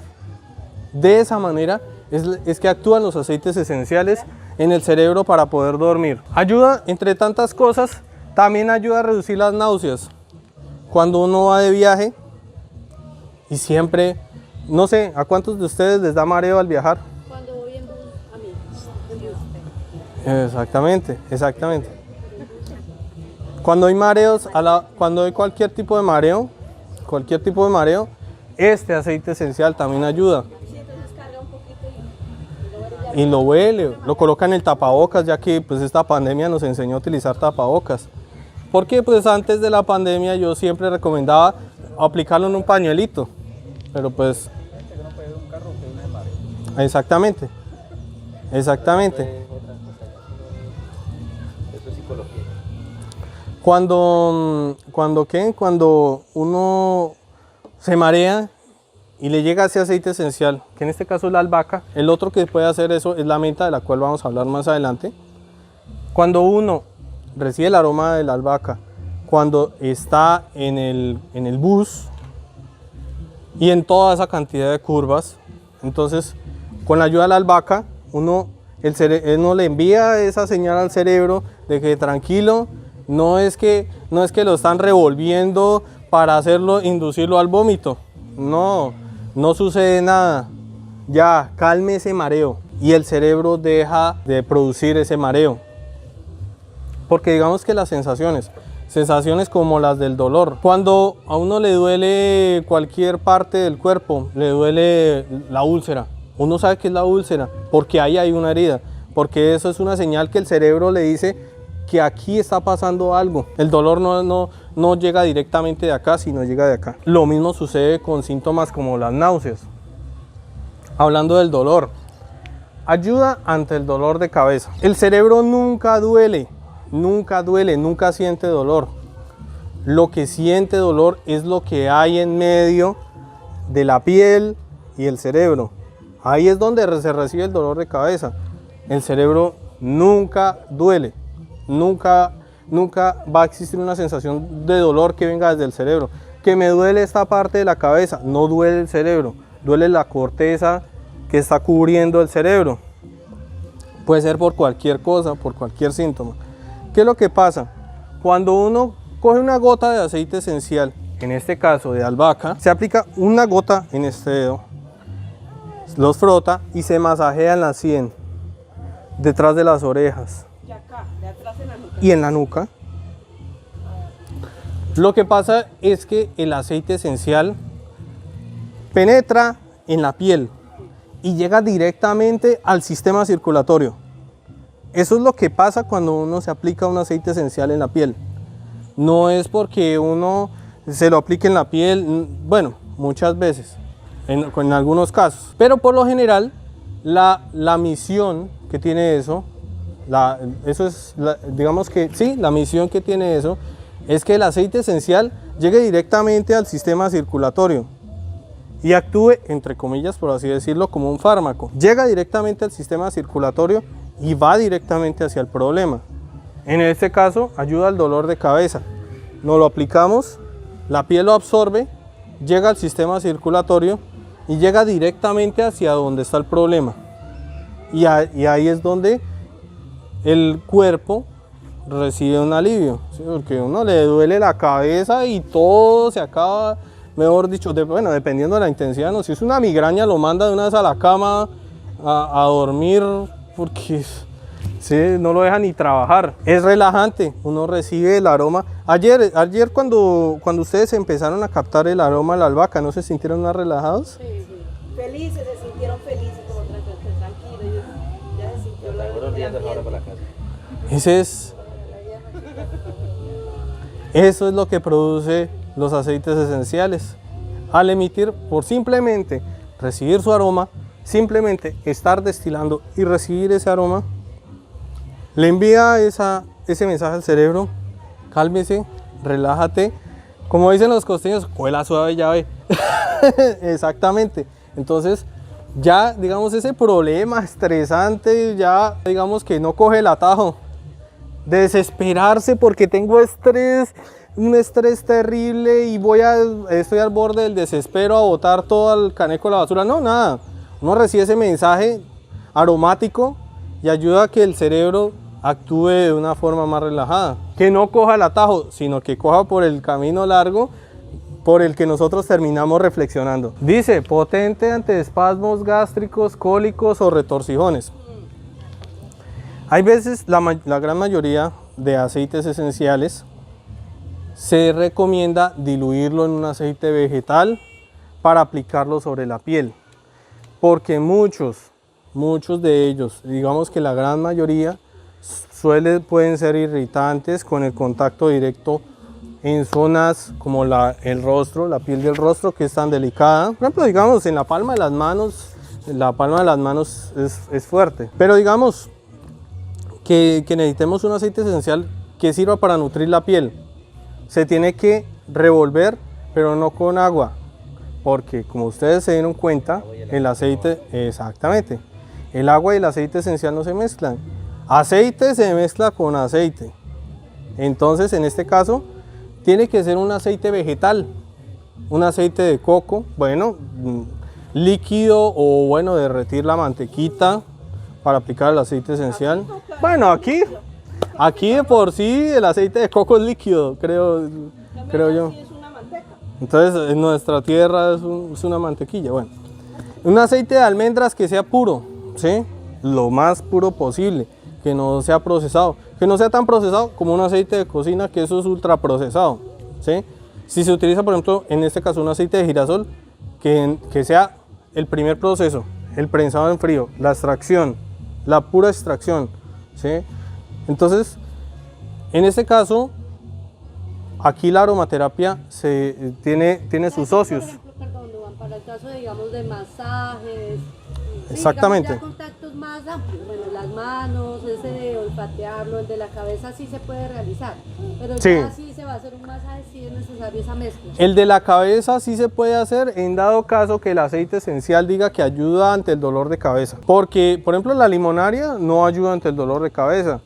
De esa manera es que actúan los aceites esenciales en el cerebro para poder dormir. Ayuda, entre tantas cosas, también ayuda a reducir las náuseas. Cuando uno va de viaje y siempre, no sé, ¿a cuántos de ustedes les da mareo al viajar? Cuando voy en bus, a mí, en bus. Exactamente. Cuando hay mareos, cuando hay cualquier tipo de mareo, este aceite esencial también ayuda. Y lo huele, lo coloca en el tapabocas, ya que pues esta pandemia nos enseñó a utilizar tapabocas. Porque pues antes de la pandemia yo siempre recomendaba aplicarlo en un pañuelito, pero pues... Exactamente. Eso es psicología. Cuando uno se marea y le llega ese aceite esencial, que en este caso es la albahaca, el otro que puede hacer eso es la menta, de la cual vamos a hablar más adelante. Cuando uno recibe el aroma de la albahaca, cuando está en el bus y en toda esa cantidad de curvas, entonces con la ayuda de la albahaca, uno le envía esa señal al cerebro de que tranquilo, no es que lo están revolviendo para inducirlo al vómito, no sucede nada, ya calme ese mareo y el cerebro deja de producir ese mareo. Porque digamos que las sensaciones como las del dolor, cuando a uno le duele cualquier parte del cuerpo, le duele la úlcera, uno sabe que es la úlcera porque ahí hay una herida, porque eso es una señal que el cerebro le dice que aquí está pasando algo. El dolor no llega directamente de acá, sino llega de acá. Lo mismo sucede con síntomas como las náuseas. Hablando del dolor, ayuda ante el dolor de cabeza. El cerebro nunca duele, nunca siente dolor. Lo que siente dolor es lo que hay en medio de la piel y el cerebro. Ahí es donde se recibe el dolor de cabeza. El cerebro nunca duele. Nunca va a existir una sensación de dolor que venga desde el cerebro. Que me duele esta parte de la cabeza, no duele el cerebro, duele la corteza que está cubriendo el cerebro. Puede ser por cualquier cosa, por cualquier síntoma. ¿Qué es lo que pasa? Cuando uno coge una gota de aceite esencial, en este caso de albahaca, se aplica una gota en este dedo, los frota y se masajea en la sien, detrás de las orejas. Y acá, de atrás en la nuca. Y en la nuca. Lo que pasa es que el aceite esencial penetra en la piel y llega directamente al sistema circulatorio. Eso es lo que pasa cuando uno se aplica un aceite esencial en la piel. No es porque uno se lo aplique en la piel, bueno, muchas veces, en algunos casos. Pero por lo general, la misión que tiene eso, la misión que tiene eso es que el aceite esencial llegue directamente al sistema circulatorio y actúe, entre comillas, por así decirlo, como un fármaco. Llega directamente al sistema circulatorio y va directamente hacia el problema. En este caso, ayuda al dolor de cabeza. Nos lo aplicamos, la piel lo absorbe, llega al sistema circulatorio y llega directamente hacia donde está el problema. Y ahí es donde el cuerpo recibe un alivio, ¿sí? Porque a uno le duele la cabeza y todo se acaba, mejor dicho, dependiendo de la intensidad, ¿no? Si es una migraña lo manda de una vez a la cama a dormir porque ¿sí? No lo deja ni trabajar. Es relajante, uno recibe el aroma. Ayer cuando ustedes empezaron a captar el aroma de la albahaca, ¿no se sintieron más relajados? Sí. Felices, se sintieron felices, como tranquilos, ya se sintió la Eso es lo que produce los aceites esenciales. Al emitir, por simplemente recibir su aroma, simplemente estar destilando y recibir ese aroma, le envía ese mensaje al cerebro: cálmese, relájate. Como dicen los costeños, cuela suave llave. Exactamente. Entonces, ya digamos ese problema estresante, ya digamos que no coge el atajo, desesperarse porque tengo estrés, un estrés terrible y estoy al borde del desespero a botar todo al caneco de la basura. No, nada, uno recibe ese mensaje aromático y ayuda a que el cerebro actúe de una forma más relajada, que no coja el atajo, sino que coja por el camino largo por el que nosotros terminamos reflexionando. Dice, potente ante espasmos gástricos, cólicos o retorcijones. Hay veces, la gran mayoría de aceites esenciales se recomienda diluirlo en un aceite vegetal para aplicarlo sobre la piel, porque muchos de ellos, digamos que la gran mayoría, pueden ser irritantes con el contacto directo en zonas como el rostro, la piel del rostro, que es tan delicada. Por ejemplo, digamos en la palma de las manos, es fuerte. Pero digamos que necesitemos un aceite esencial que sirva para nutrir la piel. Se tiene que revolver, pero no con agua, porque como ustedes se dieron cuenta, el aceite, exactamente, el agua y el aceite esencial no se mezclan. Aceite se mezcla con aceite. Entonces, en este caso, tiene que ser un aceite vegetal, un aceite de coco, bueno, líquido o bueno, derretir la mantequita para aplicar el aceite esencial. Bueno, aquí de por sí el aceite de coco es líquido, creo yo. Entonces, en nuestra tierra es una mantequilla. Bueno, un aceite de almendras que sea puro, ¿sí? Lo más puro posible, que no sea procesado, que no sea tan procesado como un aceite de cocina, que eso es ultra procesado, ¿sí? Si se utiliza, por ejemplo, en este caso un aceite de girasol, que sea el primer proceso, el prensado en frío, la extracción, la pura extracción, ¿sí? Entonces, en este caso, aquí la aromaterapia tiene sus socios. Por ejemplo, perdón, Duan, para el caso, digamos, de masajes, Exactamente. digamos, ya contactos más amplios, bueno, las manos, ese de olfatearlo, el de la cabeza sí se puede realizar, pero Sí. ya si se va a hacer un masaje sí es necesario esa mezcla. El de la cabeza sí se puede hacer en dado caso que el aceite esencial diga que ayuda ante el dolor de cabeza. Porque, por ejemplo, la limonaria no ayuda ante el dolor de cabeza.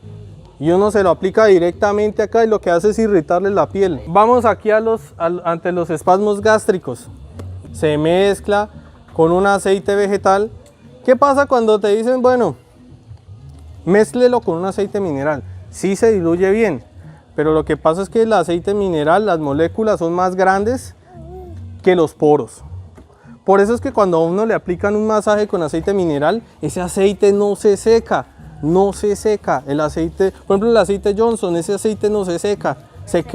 Y uno se lo aplica directamente acá y lo que hace es irritarle la piel. Vamos aquí ante los espasmos gástricos. Se mezcla con un aceite vegetal. ¿Qué pasa cuando te dicen, bueno, mézclelo con un aceite mineral? Sí se diluye bien, pero lo que pasa es que el aceite mineral, las moléculas son más grandes que los poros. Por eso es que cuando a uno le aplican un masaje con aceite mineral, ese aceite no se seca. No se seca. El aceite, por ejemplo, el aceite Johnson, ese aceite no se seca. Se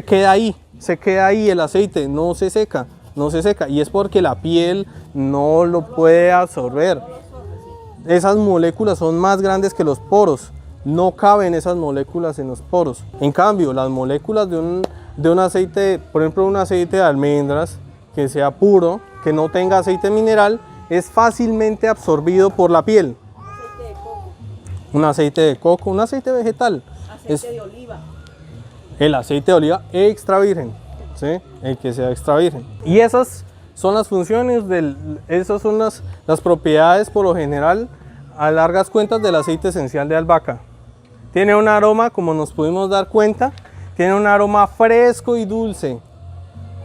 queda ahí el aceite, no se seca. No se seca. Y es porque la piel no lo puede absorber. Esas moléculas son más grandes que los poros. No caben esas moléculas en los poros. En cambio, las moléculas de un aceite, por ejemplo, un aceite de almendras, que sea puro, que no tenga aceite mineral, es fácilmente absorbido por la piel. Un aceite de coco, un aceite vegetal. Aceite de oliva. El aceite de oliva extra virgen, ¿sí? El que sea extra virgen. Y esas son las funciones, esas son las propiedades por lo general a largas cuentas del aceite esencial de albahaca. Tiene un aroma, como nos pudimos dar cuenta, tiene un aroma fresco y dulce.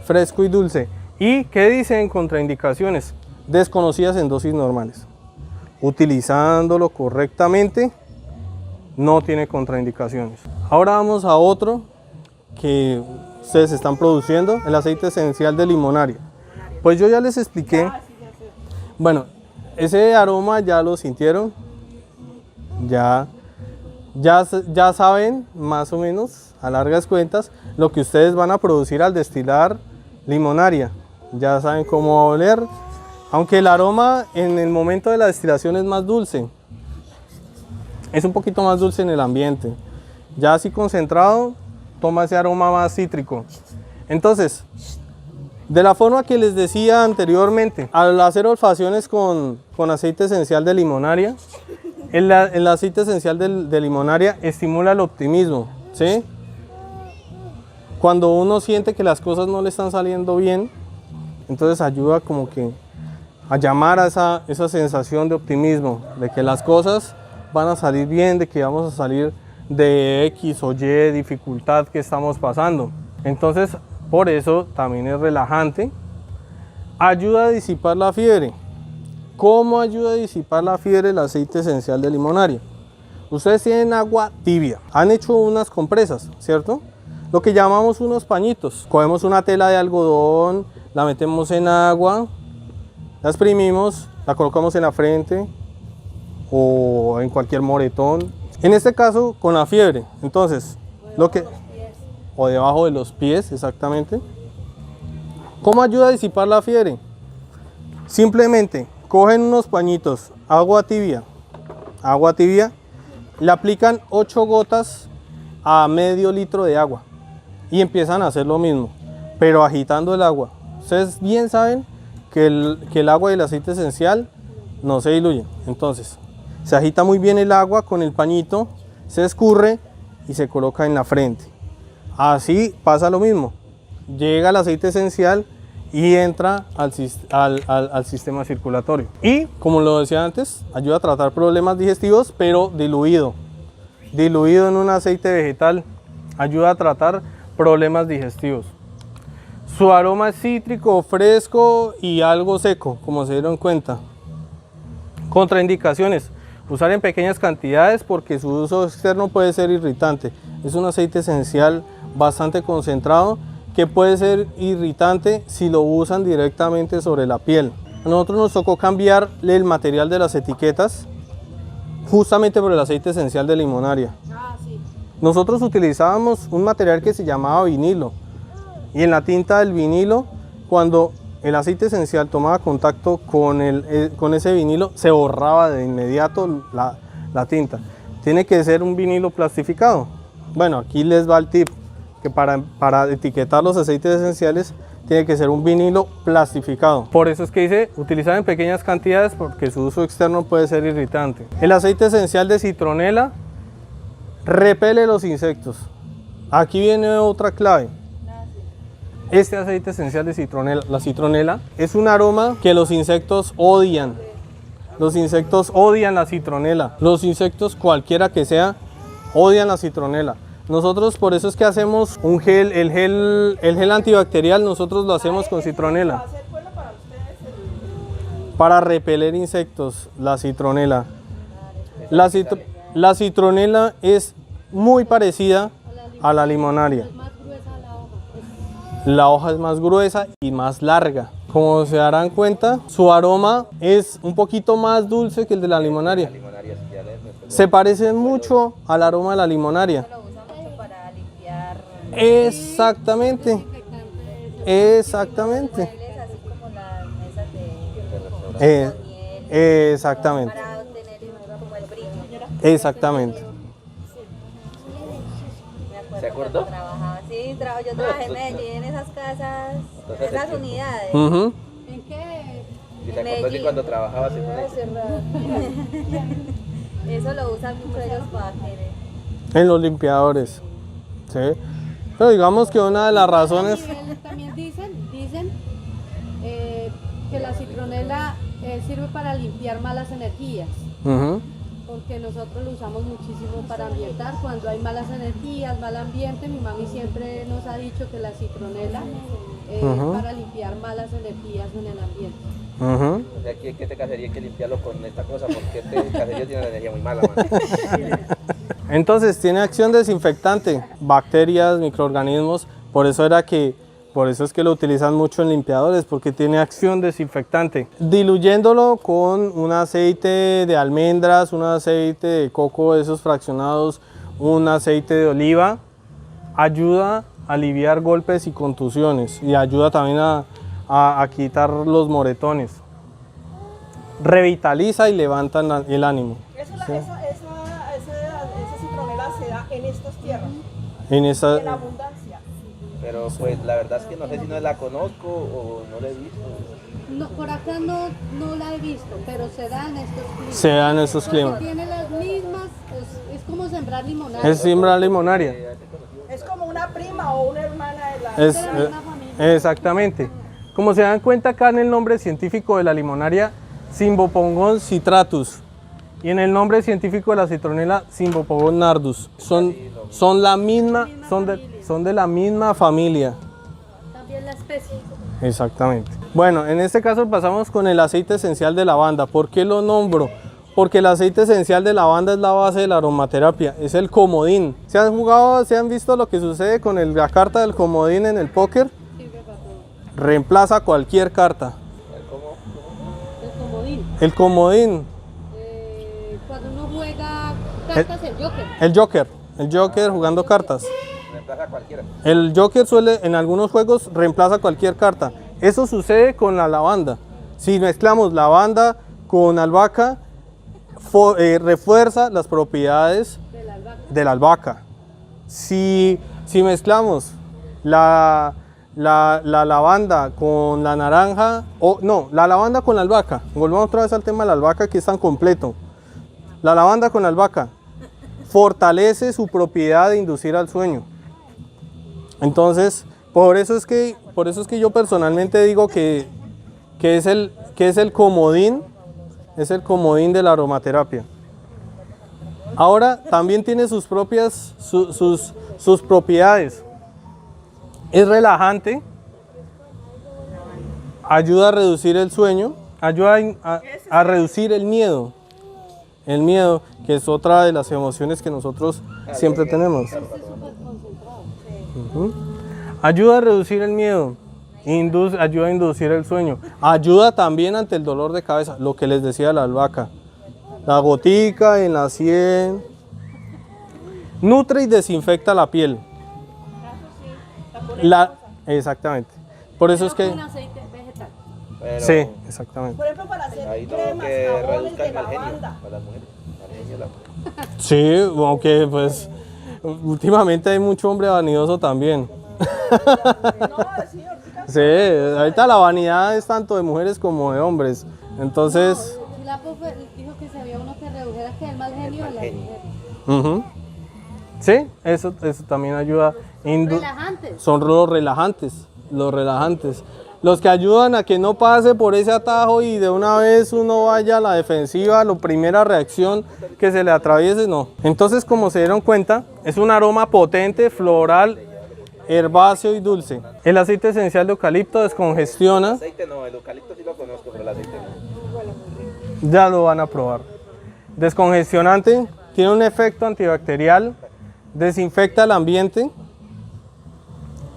Fresco y dulce. ¿Y qué dicen contraindicaciones? Desconocidas en dosis normales. Utilizándolo correctamente no tiene contraindicaciones. Ahora vamos a otro que ustedes están produciendo, el aceite esencial de limonaria. Pues yo ya les expliqué. Bueno, ese aroma ya lo sintieron, ya saben más o menos a largas cuentas lo que ustedes van a producir al destilar limonaria. Ya saben cómo va a oler. Aunque el aroma en el momento de la destilación es más dulce, es un poquito más dulce en el ambiente. Ya así concentrado, toma ese aroma más cítrico. Entonces, de la forma que les decía anteriormente, al hacer olfacciones con aceite esencial de limonaria, el aceite esencial de limonaria estimula el optimismo, ¿sí? Cuando uno siente que las cosas no le están saliendo bien, entonces ayuda como que a llamar a esa sensación de optimismo, de que las cosas van a salir bien, de que vamos a salir de X o Y dificultad que estamos pasando. Entonces, por eso también es relajante. Ayuda a disipar la fiebre. ¿Cómo ayuda a disipar la fiebre el aceite esencial de limonaria? Ustedes tienen agua tibia, han hecho unas compresas, ¿cierto? Lo que llamamos unos pañitos. Cogemos una tela de algodón, la metemos en agua, la exprimimos, la colocamos en la frente o en cualquier moretón. En este caso, con la fiebre. Entonces, o debajo de los pies, exactamente. ¿Cómo ayuda a disipar la fiebre? Simplemente cogen unos pañitos, agua tibia, le aplican 8 gotas a medio litro de agua y empiezan a hacer lo mismo, pero agitando el agua. Ustedes bien saben que el agua y el aceite esencial no se diluyen. Entonces, se agita muy bien el agua con el pañito, se escurre y se coloca en la frente. Así pasa lo mismo. Llega el aceite esencial y entra al sistema circulatorio. Y, como lo decía antes, ayuda a tratar problemas digestivos, pero diluido en un aceite vegetal, ayuda a tratar problemas digestivos. Su aroma es cítrico, fresco y algo seco, como se dieron cuenta. Contraindicaciones: usar en pequeñas cantidades porque su uso externo puede ser irritante. Es un aceite esencial bastante concentrado que puede ser irritante si lo usan directamente sobre la piel. A nosotros nos tocó cambiar el material de las etiquetas justamente por el aceite esencial de limonaria. Nosotros utilizábamos un material que se llamaba vinilo, y en la tinta del vinilo, cuando el aceite esencial tomaba contacto con ese vinilo, se borraba de inmediato la tinta. Tiene que ser un vinilo plastificado. Bueno, aquí les va el tip, que para etiquetar los aceites esenciales tiene que ser un vinilo plastificado. Por eso es que dice utilizar en pequeñas cantidades, porque su uso externo puede ser irritante. El aceite esencial de citronela repele los insectos. Aquí viene otra clave. Este aceite esencial de citronela, la citronela, es un aroma que los insectos odian. Los insectos odian la citronela. Los insectos, cualquiera que sea, odian la citronela. Nosotros por eso es que hacemos un gel, el gel antibacterial, nosotros lo hacemos con citronela. Para repeler insectos, la citronela. La citronela es muy parecida a la limonaria. La hoja es más gruesa y más larga. Como se darán cuenta, su aroma es un poquito más dulce que el de la limonaria. Se parece mucho al aroma de la limonaria. Exactamente. Exactamente. Así como las mesas de Exactamente. para obtener como el brillo. Exactamente. Me acuerdo ¿Se acordó? cuando trabajaba, sí, yo trabajé en Medellín en esas casas, esas unidades. Ujú. ¿En qué? ¿Y se acordó que cuando trabajabas en Eso lo usan mucho ellos para querer. En los limpiadores. Sí. Pero digamos que una de las razones... También dicen que la citronela sirve para limpiar malas energías, Ujú. porque nosotros lo usamos muchísimo para ambientar. Cuando hay malas energías, mal ambiente, mi mami siempre nos ha dicho que la citronela Ujú. es para limpiar malas energías en el ambiente. Ujú. O sea, que este caserío hay que limpiarlo con esta cosa porque este caserío tiene una energía muy mala, man. Entonces tiene acción desinfectante, bacterias, microorganismos, por eso es que lo utilizan mucho en limpiadores, porque tiene acción desinfectante. Diluyéndolo con un aceite de almendras, un aceite de coco, esos fraccionados, un aceite de oliva, ayuda a aliviar golpes y contusiones y ayuda también a quitar los moretones. Revitaliza y levanta el ánimo. Esa citronela se da en estas tierras, En esa, en abundancia. Pero pues la verdad es que no sé si no la conozco o no la he visto. No, por acá no la he visto, pero se da en estos climas. se dan esos Porque climas. tiene las mismas, es como sembrar limonaria. Es siembra limonaria. Es como una prima o una hermana de la... Es, de la misma familia. exactamente. Como se dan cuenta acá en el nombre científico de la limonaria, Cymbopogon citratus. Y en el nombre científico de la citronela, Cymbopogon nardus. Son la misma, son de la misma familia. También la especie. Exactamente. Bueno, en este caso pasamos con el aceite esencial de lavanda. ¿Por qué lo nombro? Porque el aceite esencial de lavanda es la base de la aromaterapia, es el comodín. ¿Se han visto lo que sucede con la carta del comodín en el póker? Reemplaza cualquier carta. El comodín. El comodín, Cuando uno juega cartas, el Joker jugando cartas. Reemplaza cualquiera. El Joker suele, en algunos juegos, reemplaza cualquier carta. Eso sucede con la lavanda. Si mezclamos lavanda con albahaca, refuerza las propiedades de la albahaca. Si mezclamos la lavanda con la naranja, la lavanda con la albahaca, volvamos otra vez al tema de la albahaca que es tan completo. La lavanda con la albahaca fortalece su propiedad de inducir al sueño. Entonces, por eso es que yo personalmente digo que es el comodín. Es el comodín de la aromaterapia. Ahora también tiene sus propiedades. Es relajante, ayuda a reducir el sueño, ayuda a reducir el miedo. El miedo, que es otra de las emociones que nosotros siempre tenemos. Ayuda a reducir el miedo. Ayuda a inducir el sueño. Ayuda también ante el dolor de cabeza, lo que les decía la albahaca. La gotica en la sien. Nutre y desinfecta la piel. Exactamente. Por eso es que... Un aceite vegetal. Pero Sí, exactamente. Por ejemplo, para hacer ahí no cremas, que jabones reduzca de el mal genio lavanda. para las mujeres. Mal genio, la- Sí, aunque pues últimamente hay mucho hombre vanidoso también. Sí, ahorita la vanidad es tanto de mujeres como de hombres. Entonces, La profe dijo que se había uno que redujera que el mal genio de las mujeres. ujú. Sí, eso también ayuda. Relajantes. Son los relajantes, los que ayudan a que no pase por ese atajo y de una vez uno vaya a la defensiva, la primera reacción que se le atraviese, no. Entonces, como se dieron cuenta, es un aroma potente, floral, herbáceo y dulce. El aceite esencial de eucalipto descongestiona, Aceite no, el eucalipto sí lo conozco, pero el aceite no. ya lo van a probar. Descongestionante, tiene un efecto antibacterial, desinfecta el ambiente,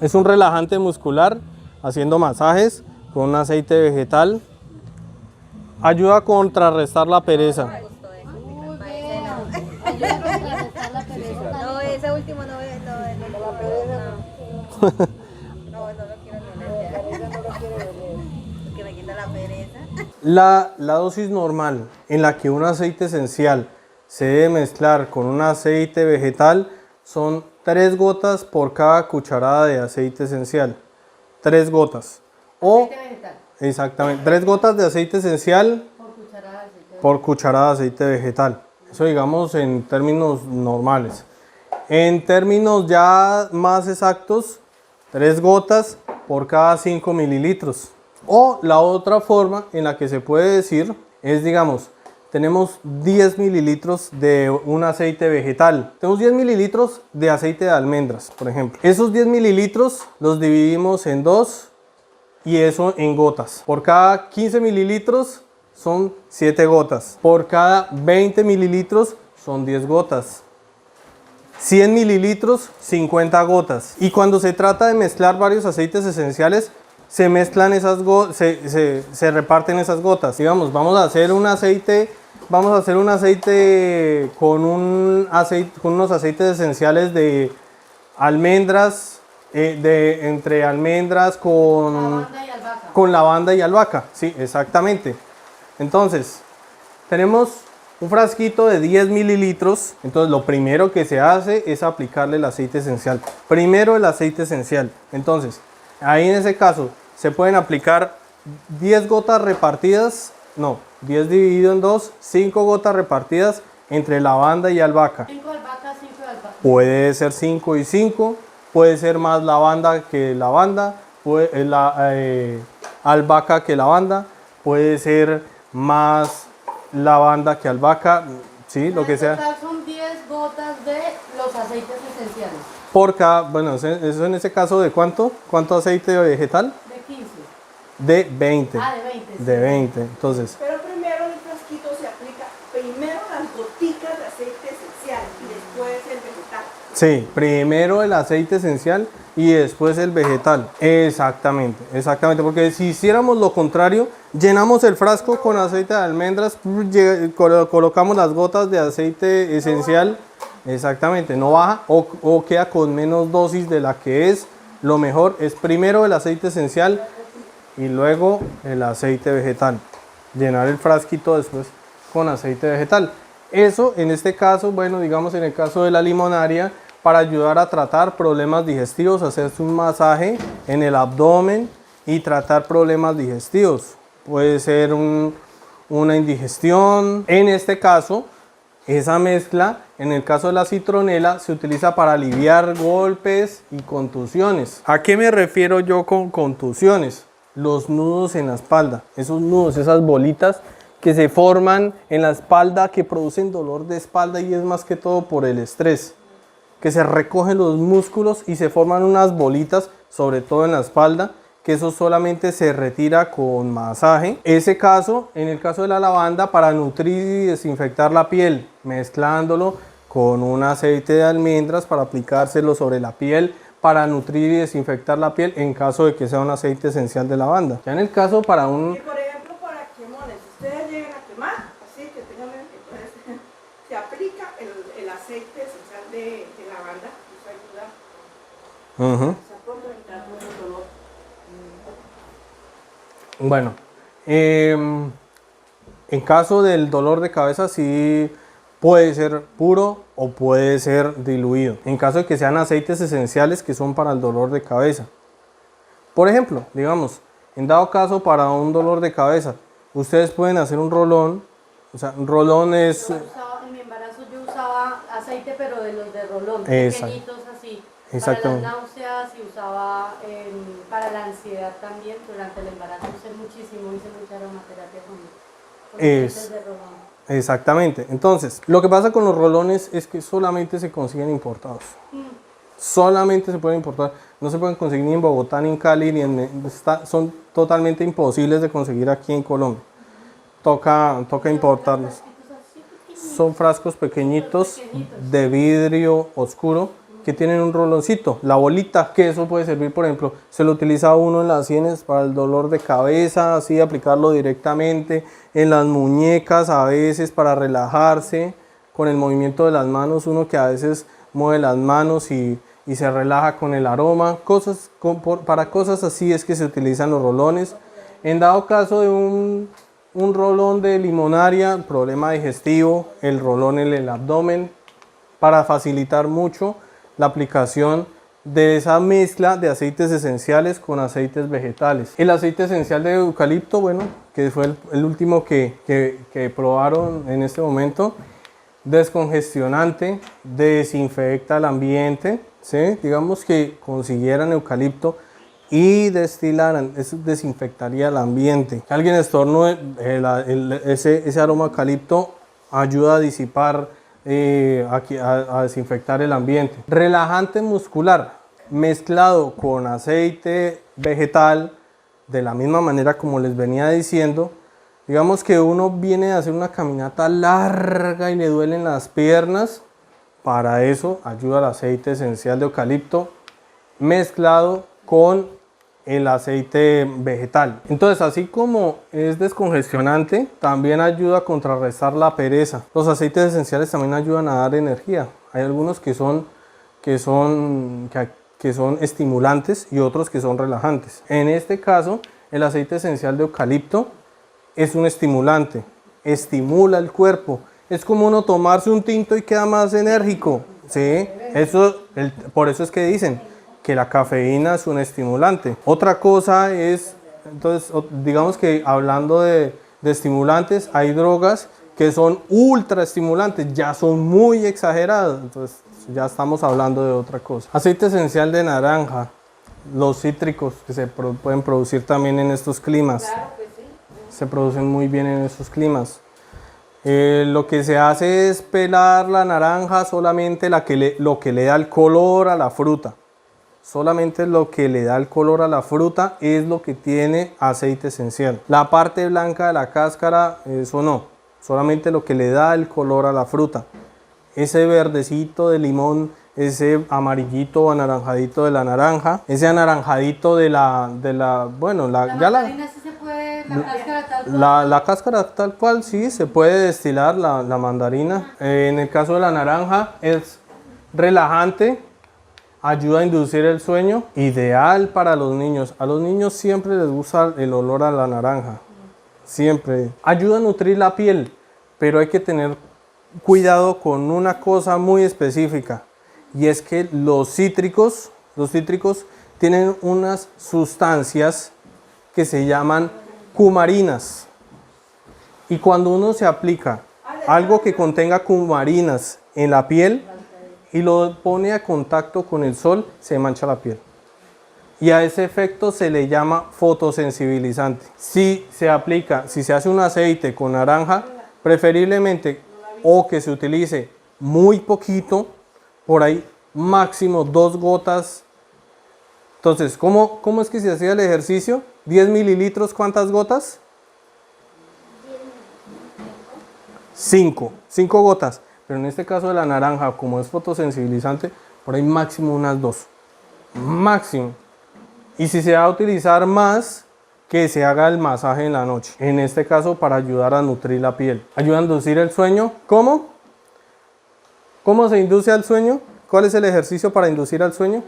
es un relajante muscular, haciendo masajes con un aceite vegetal, ayuda a contrarrestar la pereza. Ayuda a contrarrestar la pereza. No, ese último no es. No lo quiero oler. Que me quita la pereza. La dosis normal en la que un aceite esencial se debe mezclar con un aceite vegetal son 3 gotas por cada cucharada de aceite esencial. 3 gotas. O, exactamente, 3 gotas de aceite esencial por cucharada de aceite vegetal. Eso digamos en términos normales. En términos ya más exactos, 3 gotas por cada 5 mililitros. O la otra forma en la que se puede decir es, digamos, tenemos 10 mililitros de un aceite vegetal. Tenemos 10 mililitros de aceite de almendras, por ejemplo. Esos 10 mililitros los dividimos en 2 y eso en gotas. Por cada 15 mililitros son 7 gotas. Por cada 20 mililitros son 10 gotas. 100 mililitros, 50 gotas. Y cuando se trata de mezclar varios aceites esenciales, se mezclan esas se reparten esas gotas. Digamos, vamos a hacer un aceite con unos aceites esenciales de almendras, entre almendras con lavanda y albahaca. Sí, exactamente. Entonces, tenemos un frasquito de 10 mililitros. Entonces, lo primero que se hace es aplicarle el aceite esencial. Primero el aceite esencial. Entonces, ahí en ese caso se pueden aplicar 10 gotas repartidas, 10 dividido en 2, 5 gotas repartidas entre lavanda y albahaca. 5 albahacas, 5 de albahaca. Puede ser 5 y 5, puede ser más lavanda que lavanda, albahaca que lavanda, puede ser más lavanda que albahaca, sí, lo que En sea. total son 10 gotas de los aceites esenciales, Por cada, bueno, eso en ese caso de ¿cuánto? ¿Cuánto aceite vegetal? de 15. De 20. Ah, de 20. sí. De 20. Entonces, Pero primero en el frasquito se aplica primero las goticas de aceite esencial y después el vegetal. sí, primero el aceite esencial y después el vegetal. Exactamente, exactamente. Porque si hiciéramos lo contrario, llenamos el frasco con aceite de almendras, colocamos las gotas de aceite esencial. Exactamente, no baja o queda con menos dosis de la que es. Lo mejor es primero el aceite esencial y luego el aceite vegetal. Llenar el frasquito después con aceite vegetal. Eso en este caso, bueno, digamos en el caso de la limonaria, para ayudar a tratar problemas digestivos, hacerse un masaje en el abdomen y tratar problemas digestivos. Puede ser una indigestión. En este caso, esa mezcla, en el caso de la citronela, se utiliza para aliviar golpes y contusiones. ¿A qué me refiero yo con contusiones? Los nudos en la espalda, esos nudos, esas bolitas que se forman en la espalda que producen dolor de espalda y es más que todo por el estrés, que se recogen los músculos y se forman unas bolitas, sobre todo en la espalda, que eso solamente se retira con masaje. Ese caso, en el caso de la lavanda, para nutrir y desinfectar la piel, mezclándolo con un aceite de almendras para aplicárselo sobre la piel, para nutrir y desinfectar la piel en caso de que sea un aceite esencial de lavanda. Ya en el caso para un... Y por ejemplo para quemones, si ustedes llegan a quemar, así que tengan, entonces se aplica el aceite esencial de lavanda, eso ayuda Ujú. a complementar con el dolor. Bueno, en caso del dolor de cabeza sí puede ser puro o puede ser diluido. En caso de que sean aceites esenciales que son para el dolor de cabeza. Por ejemplo, digamos, en dado caso para un dolor de cabeza, ustedes pueden hacer un rolón. O sea, un rolón es... En mi embarazo yo usaba aceite, pero de los de rolón, Exacto. pequeñitos así. Exactamente. Para las náuseas y usaba para la ansiedad también. Durante el embarazo usé muchísimo, hice mucha aromaterapia con aceites de rolón. Exactamente. Entonces, lo que pasa con los rolones es que solamente se consiguen importados. Solamente se pueden importar. No se pueden conseguir ni en Bogotá, ni en Cali, ni son totalmente imposibles de conseguir aquí en Colombia. Toca importarlos. Son frascos pequeñitos de vidrio oscuro que tienen un roloncito, la bolita, que eso puede servir, por ejemplo, se lo utiliza uno en las sienes para el dolor de cabeza, así aplicarlo directamente en las muñecas, a veces para relajarse con el movimiento de las manos, uno que a veces mueve las manos y se relaja con el aroma, para cosas así es que se utilizan los rolones. En dado caso de un rolón de limonaria, problema digestivo, el rolón en el abdomen, para facilitar mucho la aplicación de esa mezcla de aceites esenciales con aceites vegetales. El aceite esencial de eucalipto, bueno, que fue el último que probaron en este momento, descongestionante, desinfecta el ambiente, ¿sí? Digamos que consiguieran eucalipto y destilaran, eso desinfectaría el ambiente. Que alguien estornude, ese aroma eucalipto ayuda a disipar, a desinfectar el ambiente. Relajante muscular mezclado con aceite vegetal, de la misma manera como les venía diciendo. Digamos que uno viene a hacer una caminata larga y le duelen las piernas, para eso ayuda el aceite esencial de eucalipto mezclado con el aceite vegetal. Entonces, así como es descongestionante, también ayuda a contrarrestar la pereza. Los aceites esenciales también ayudan a dar energía. Hay algunos que son estimulantes y otros que son relajantes. En este caso, el aceite esencial de eucalipto es un estimulante, estimula el cuerpo. Es como uno tomarse un tinto y queda más enérgico, ¿sí? Por eso es que dicen que la cafeína es un estimulante. Otra cosa es, entonces, digamos que hablando de estimulantes, hay drogas que son ultra estimulantes, ya son muy exageradas, entonces ya estamos hablando de otra cosa. Aceite esencial de naranja, los cítricos que pueden producir también en estos climas. Se producen muy bien en estos climas. Lo que se hace es pelar la naranja, solamente lo que le da el color a la fruta. Solamente lo que le da el color a la fruta es lo que tiene aceite esencial. La parte blanca de la cáscara, eso no. Solamente lo que le da el color a la fruta. Ese verdecito de limón, ese amarillito o anaranjadito de la naranja, ese anaranjadito de la mandarina sí se puede, la cáscara tal cual. la cáscara tal cual, sí, se puede destilar la mandarina. En el caso de la naranja es relajante, ayuda a inducir el sueño, ideal para los niños. A los niños siempre les gusta el olor a la naranja, siempre. Ayuda a nutrir la piel, pero hay que tener cuidado con una cosa muy específica, y es que los cítricos tienen unas sustancias que se llaman cumarinas, y cuando uno se aplica algo que contenga cumarinas en la piel y lo pone a contacto con el sol, se mancha la piel, y a ese efecto se le llama fotosensibilizante. Si se hace un aceite con naranja, preferiblemente o que se utilice muy poquito, por ahí máximo 2 gotas. Entonces, ¿cómo es que se hacía el ejercicio? 10 mililitros, ¿cuántas gotas? 5 gotas. Pero en este caso de la naranja, como es fotosensibilizante, por ahí máximo unas 2. Máximo. Y si se va a utilizar más, que se haga el masaje en la noche. En este caso, para ayudar a nutrir la piel. Ayuda a inducir el sueño. ¿Cómo? ¿Cómo se induce al sueño? ¿Cuál es el ejercicio para inducir al sueño?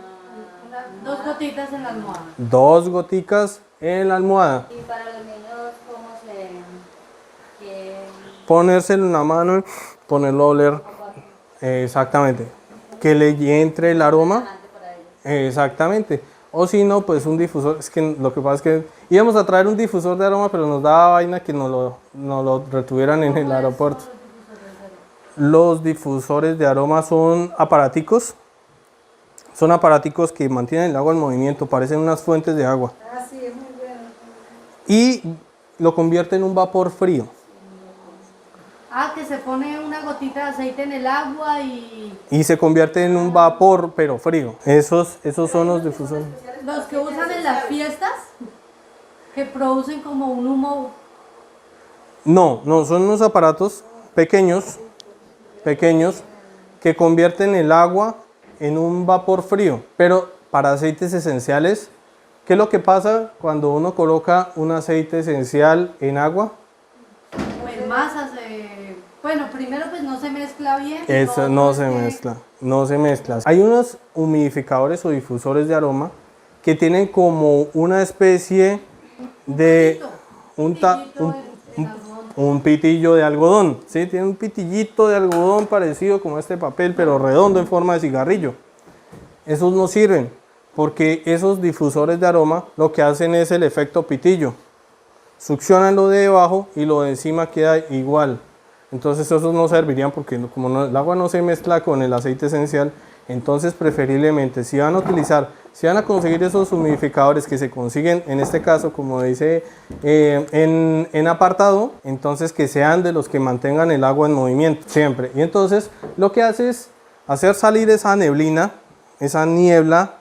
2 gotitas en la almohada. 2 goticas en la almohada. Y para los niños, ¿cómo se...? Ponérselo en la mano y ponerlo a oler. Exactamente. Que le entre el aroma. Exactamente. O si no, pues un difusor. Es que lo que pasa es que íbamos a traer un difusor de aroma, pero nos daba vaina que nos lo retuvieran en el aeropuerto. Los difusores de aroma son aparaticos. Son aparaticos que mantienen el agua en movimiento, parecen unas fuentes de agua. Ah, sí, es muy bueno. Y lo convierte en un vapor frío. Ah, que se pone una gotita de aceite en el agua y... Y se convierte en un vapor, pero frío. Esos son los difusores. Los que usan en las fiestas, que producen como un humo. No, son unos aparatos pequeños, que convierten el agua en un vapor frío. Pero para aceites esenciales, ¿qué es lo que pasa cuando uno coloca un aceite esencial en agua? O en masas. Bueno, primero pues no se mezcla bien. Eso no se mezcla. Hay unos humidificadores o difusores de aroma que tienen como una especie de un pitillo de algodón, ¿sí? Tiene un pitillito de algodón parecido como este papel, pero redondo en forma de cigarrillo. Esos no sirven, porque esos difusores de aroma lo que hacen es el efecto pitillo. Succionan lo de debajo y lo de encima queda igual. Entonces esos no servirían porque como el agua no se mezcla con el aceite esencial, entonces preferiblemente si van a conseguir esos humidificadores que se consiguen, en este caso como dice en apartado, entonces que sean de los que mantengan el agua en movimiento siempre. Y entonces lo que hace es hacer salir esa neblina, esa niebla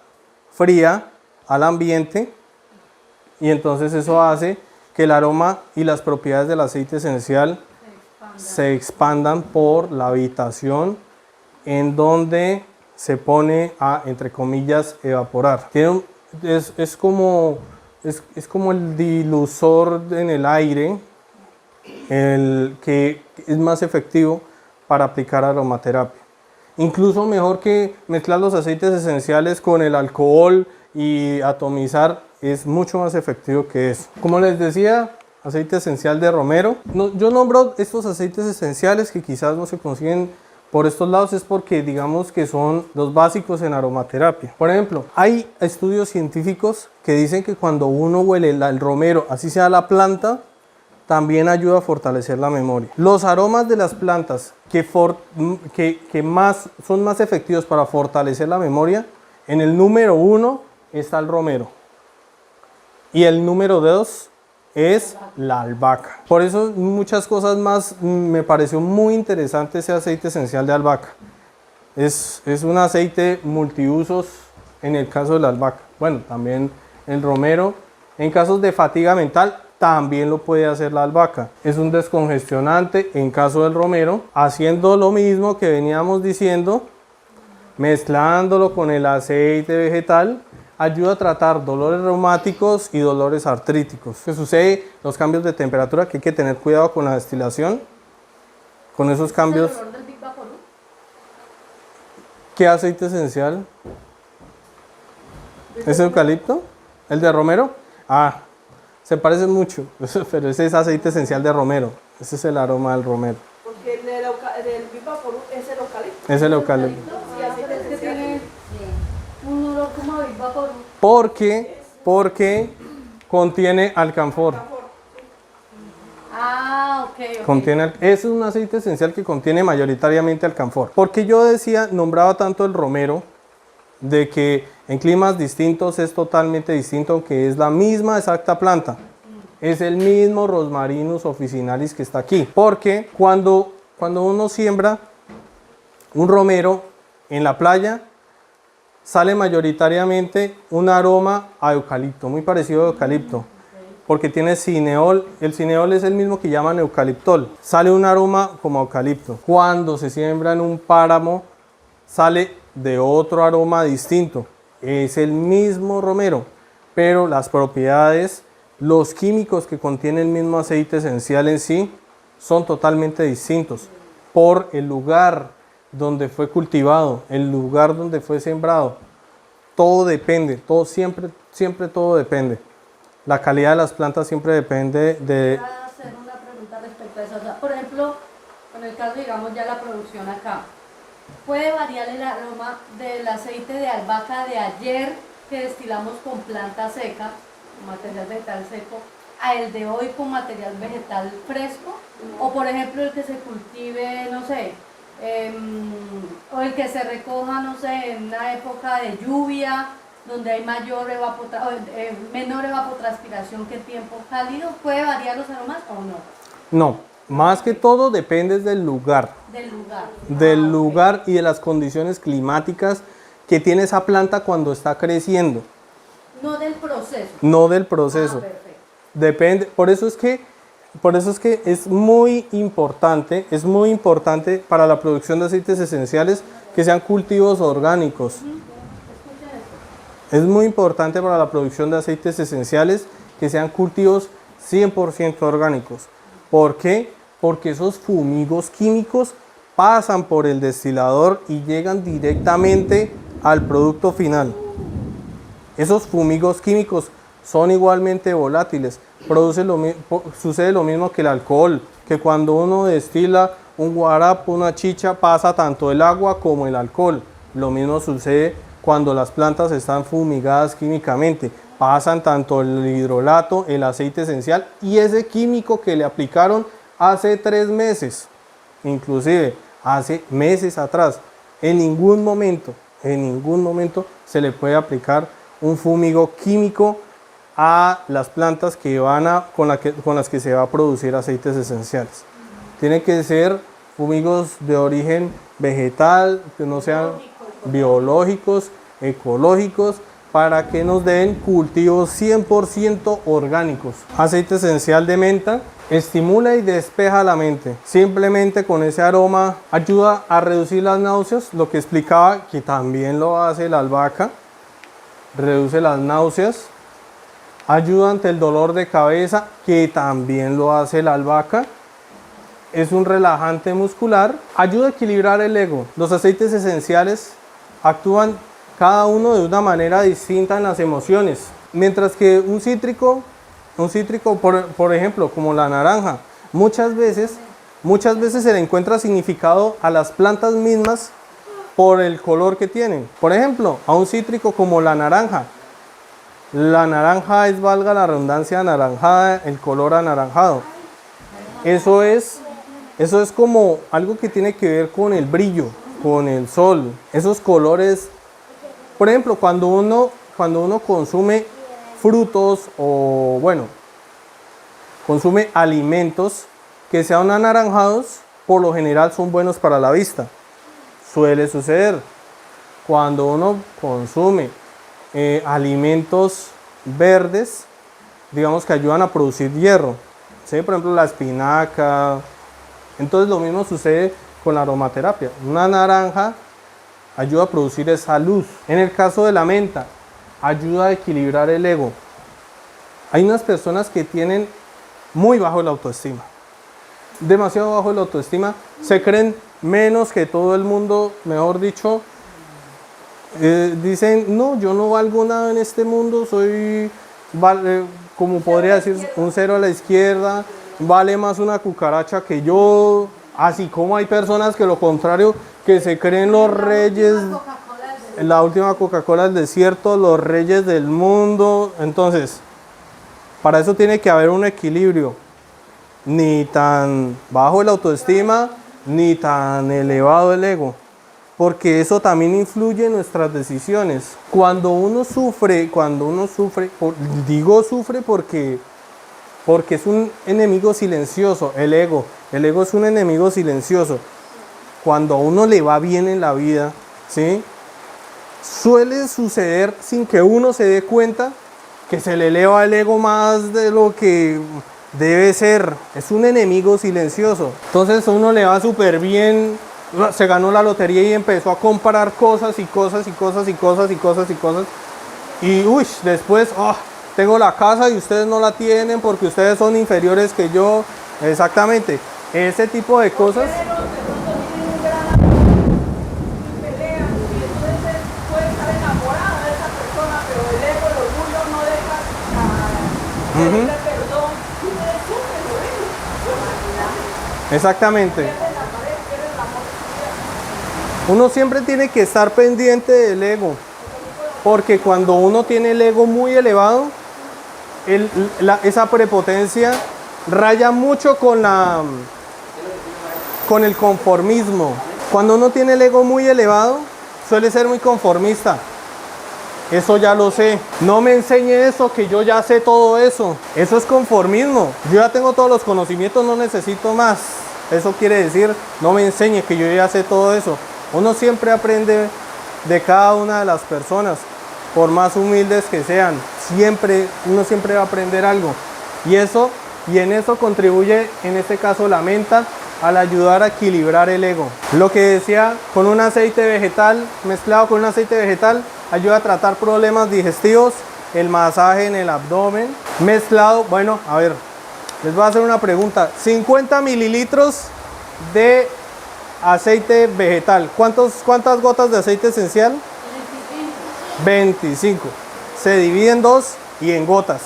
fría al ambiente, y entonces eso hace que el aroma y las propiedades del aceite esencial se expandan por la habitación en donde se pone a, entre comillas, evaporar. Es como el dilusor en el aire, el que es más efectivo para aplicar aromaterapia. Incluso mejor que mezclar los aceites esenciales con el alcohol y atomizar, es mucho más efectivo que eso. Como les decía, aceite esencial de romero. Yo nombro estos aceites esenciales que quizás no se consiguen por estos lados, es porque digamos que son los básicos en aromaterapia. Por ejemplo, hay estudios científicos que dicen que cuando uno huele el romero, así sea la planta, también ayuda a fortalecer la memoria. Los aromas de las plantas que son más efectivos para fortalecer la memoria, en el número 1 está el romero. Y el número 2 es la albahaca. Por eso muchas cosas más me pareció muy interesante ese aceite esencial de albahaca. Es un aceite multiusos en el caso de la albahaca. Bueno, también el romero. En casos de fatiga mental también lo puede hacer la albahaca. Es un descongestionante en caso del romero, haciendo lo mismo que veníamos diciendo, mezclándolo con el aceite vegetal, ayuda a tratar dolores reumáticos y dolores artríticos. ¿Qué sucede? Los cambios de temperatura, que hay que tener cuidado con la destilación, con esos cambios. ¿El olor del Big Vaporub? ¿Qué aceite esencial? ¿Es eucalipto? ¿El de romero? Ah, se parece mucho, pero ese es aceite esencial de romero. Ese es el aroma del romero. Porque el del Big Vaporub es el eucalipto. Es el eucalipto. Sí, así Es que tiene un olor como a Big Vaporub. Porque contiene alcanfor. Ah, ok. Es un aceite esencial que contiene mayoritariamente alcanfor. Porque yo nombraba tanto el romero, de que en climas distintos es totalmente distinto, aunque es la misma exacta planta. Es el mismo Rosmarinus officinalis que está aquí. Porque cuando uno siembra un romero en la playa, sale mayoritariamente un aroma a eucalipto, muy parecido a eucalipto, porque tiene cineol. El cineol es el mismo que llaman eucaliptol. Sale un aroma como a eucalipto. Cuando se siembra en un páramo, sale de otro aroma distinto. Es el mismo romero, pero las propiedades, los químicos que contiene el mismo aceite esencial en sí, son totalmente distintos por el lugar donde fue cultivado, el lugar donde fue sembrado. Todo depende, siempre todo depende. La calidad de las plantas siempre depende de... Voy a hacer una pregunta respecto a eso. O sea, por ejemplo, en el caso, digamos, ya la producción acá, ¿puede variar el aroma del aceite de albahaca de ayer que destilamos con planta seca, con material vegetal seco, a el de hoy con material vegetal fresco? O por ejemplo el que se cultive, no sé, o el que se recoja, no sé, en una época de lluvia, donde hay menor evapotranspiración que en tiempo cálido, ¿puede variar los aromas o no? No, más que todo depende del lugar. Del Lugar y de las condiciones climáticas que tiene esa planta cuando está creciendo. No del proceso. No del proceso. Ah, perfecto. Depende, por eso es que es muy importante para la producción de aceites esenciales que sean cultivos orgánicos. Es muy importante para la producción de aceites esenciales que sean cultivos 100% orgánicos. ¿Por qué? Porque esos fumigos químicos pasan por el destilador y llegan directamente al producto final. Esos fumigos químicos son igualmente volátiles. Sucede lo mismo que el alcohol, que cuando uno destila un guarapo, una chicha, pasa tanto el agua como el alcohol. Lo mismo sucede cuando las plantas están fumigadas químicamente. Pasan tanto el hidrolato, el aceite esencial y ese químico que le aplicaron hace 3 meses, inclusive hace meses atrás. En ningún momento se le puede aplicar un fúmigo químico a las plantas con las que se va a producir aceites esenciales. Tiene que ser fumigos de origen vegetal, que no sean biológicos, ecológicos, para que nos den cultivos 100% orgánicos. Aceite esencial de menta estimula y despeja la mente. Simplemente con ese aroma ayuda a reducir las náuseas, lo que explicaba que también lo hace la albahaca. Reduce las náuseas. Ayuda ante el dolor de cabeza, que también lo hace la albahaca. Es un relajante muscular. Ayuda a equilibrar el ego. Los aceites esenciales actúan cada uno de una manera distinta en las emociones. Mientras que un cítrico, por ejemplo, como la naranja, muchas veces se le encuentra significado a las plantas mismas por el color que tienen. Por ejemplo, a un cítrico como la naranja es, valga la redundancia, anaranjada, el color anaranjado. Eso es como algo que tiene que ver con el brillo, con el sol. Esos colores, por ejemplo, cuando cuando uno consume frutos o, bueno, consume alimentos que sean anaranjados, por lo general son buenos para la vista. Suele suceder. Cuando uno consume alimentos verdes, digamos que ayudan a producir hierro, ¿sí? Por ejemplo, la espinaca. Entonces lo mismo sucede con la aromaterapia. Una naranja ayuda a producir esa luz. En el caso de la menta, ayuda a equilibrar el ego. Hay unas personas que tienen muy bajo la autoestima, demasiado bajo la autoestima, se creen menos que todo el mundo, mejor dicho, dicen, no, yo no valgo nada en este mundo, soy, como podría decir, un cero a la izquierda, vale más una cucaracha que yo, así como hay personas que lo contrario, que se creen los reyes, la última Coca-Cola del desierto, los reyes del mundo. Entonces, para eso tiene que haber un equilibrio, ni tan bajo la autoestima, ni tan elevado el ego, porque eso también influye en nuestras decisiones. Cuando uno sufre, digo sufre porque es un enemigo silencioso, el ego es un enemigo silencioso. Cuando a uno le va bien en la vida, ¿sí? Suele suceder sin que uno se dé cuenta que se le eleva el ego más de lo que debe ser. Es un enemigo silencioso. Entonces a uno le va súper bien, se ganó la lotería y empezó a comprar cosas y cosas y cosas y cosas y cosas y cosas. Y uy, después, tengo la casa y ustedes no la tienen porque ustedes son inferiores que yo. Exactamente, ese tipo de cosas. Exactamente. Uno siempre tiene que estar pendiente del ego, porque cuando uno tiene el ego muy elevado, esa prepotencia raya mucho con el conformismo. Cuando uno tiene el ego muy elevado, suele ser muy conformista. Eso ya lo sé. No me enseñe eso, que yo ya sé todo eso. Eso es conformismo. Yo ya tengo todos los conocimientos, no necesito más. Eso quiere decir, no me enseñe, que yo ya sé todo eso. Uno siempre aprende de cada una de las personas, por más humildes que sean. Uno siempre va a aprender algo. Y en eso contribuye, en este caso, la menta, al ayudar a equilibrar el ego. Lo que decía, con un aceite vegetal, mezclado con un aceite vegetal, ayuda a tratar problemas digestivos, el masaje en el abdomen, mezclado, bueno, a ver, les voy a hacer una pregunta. 50 mililitros de aceite vegetal, ¿cuántas gotas de aceite esencial? 25. Se divide en dos y en gotas.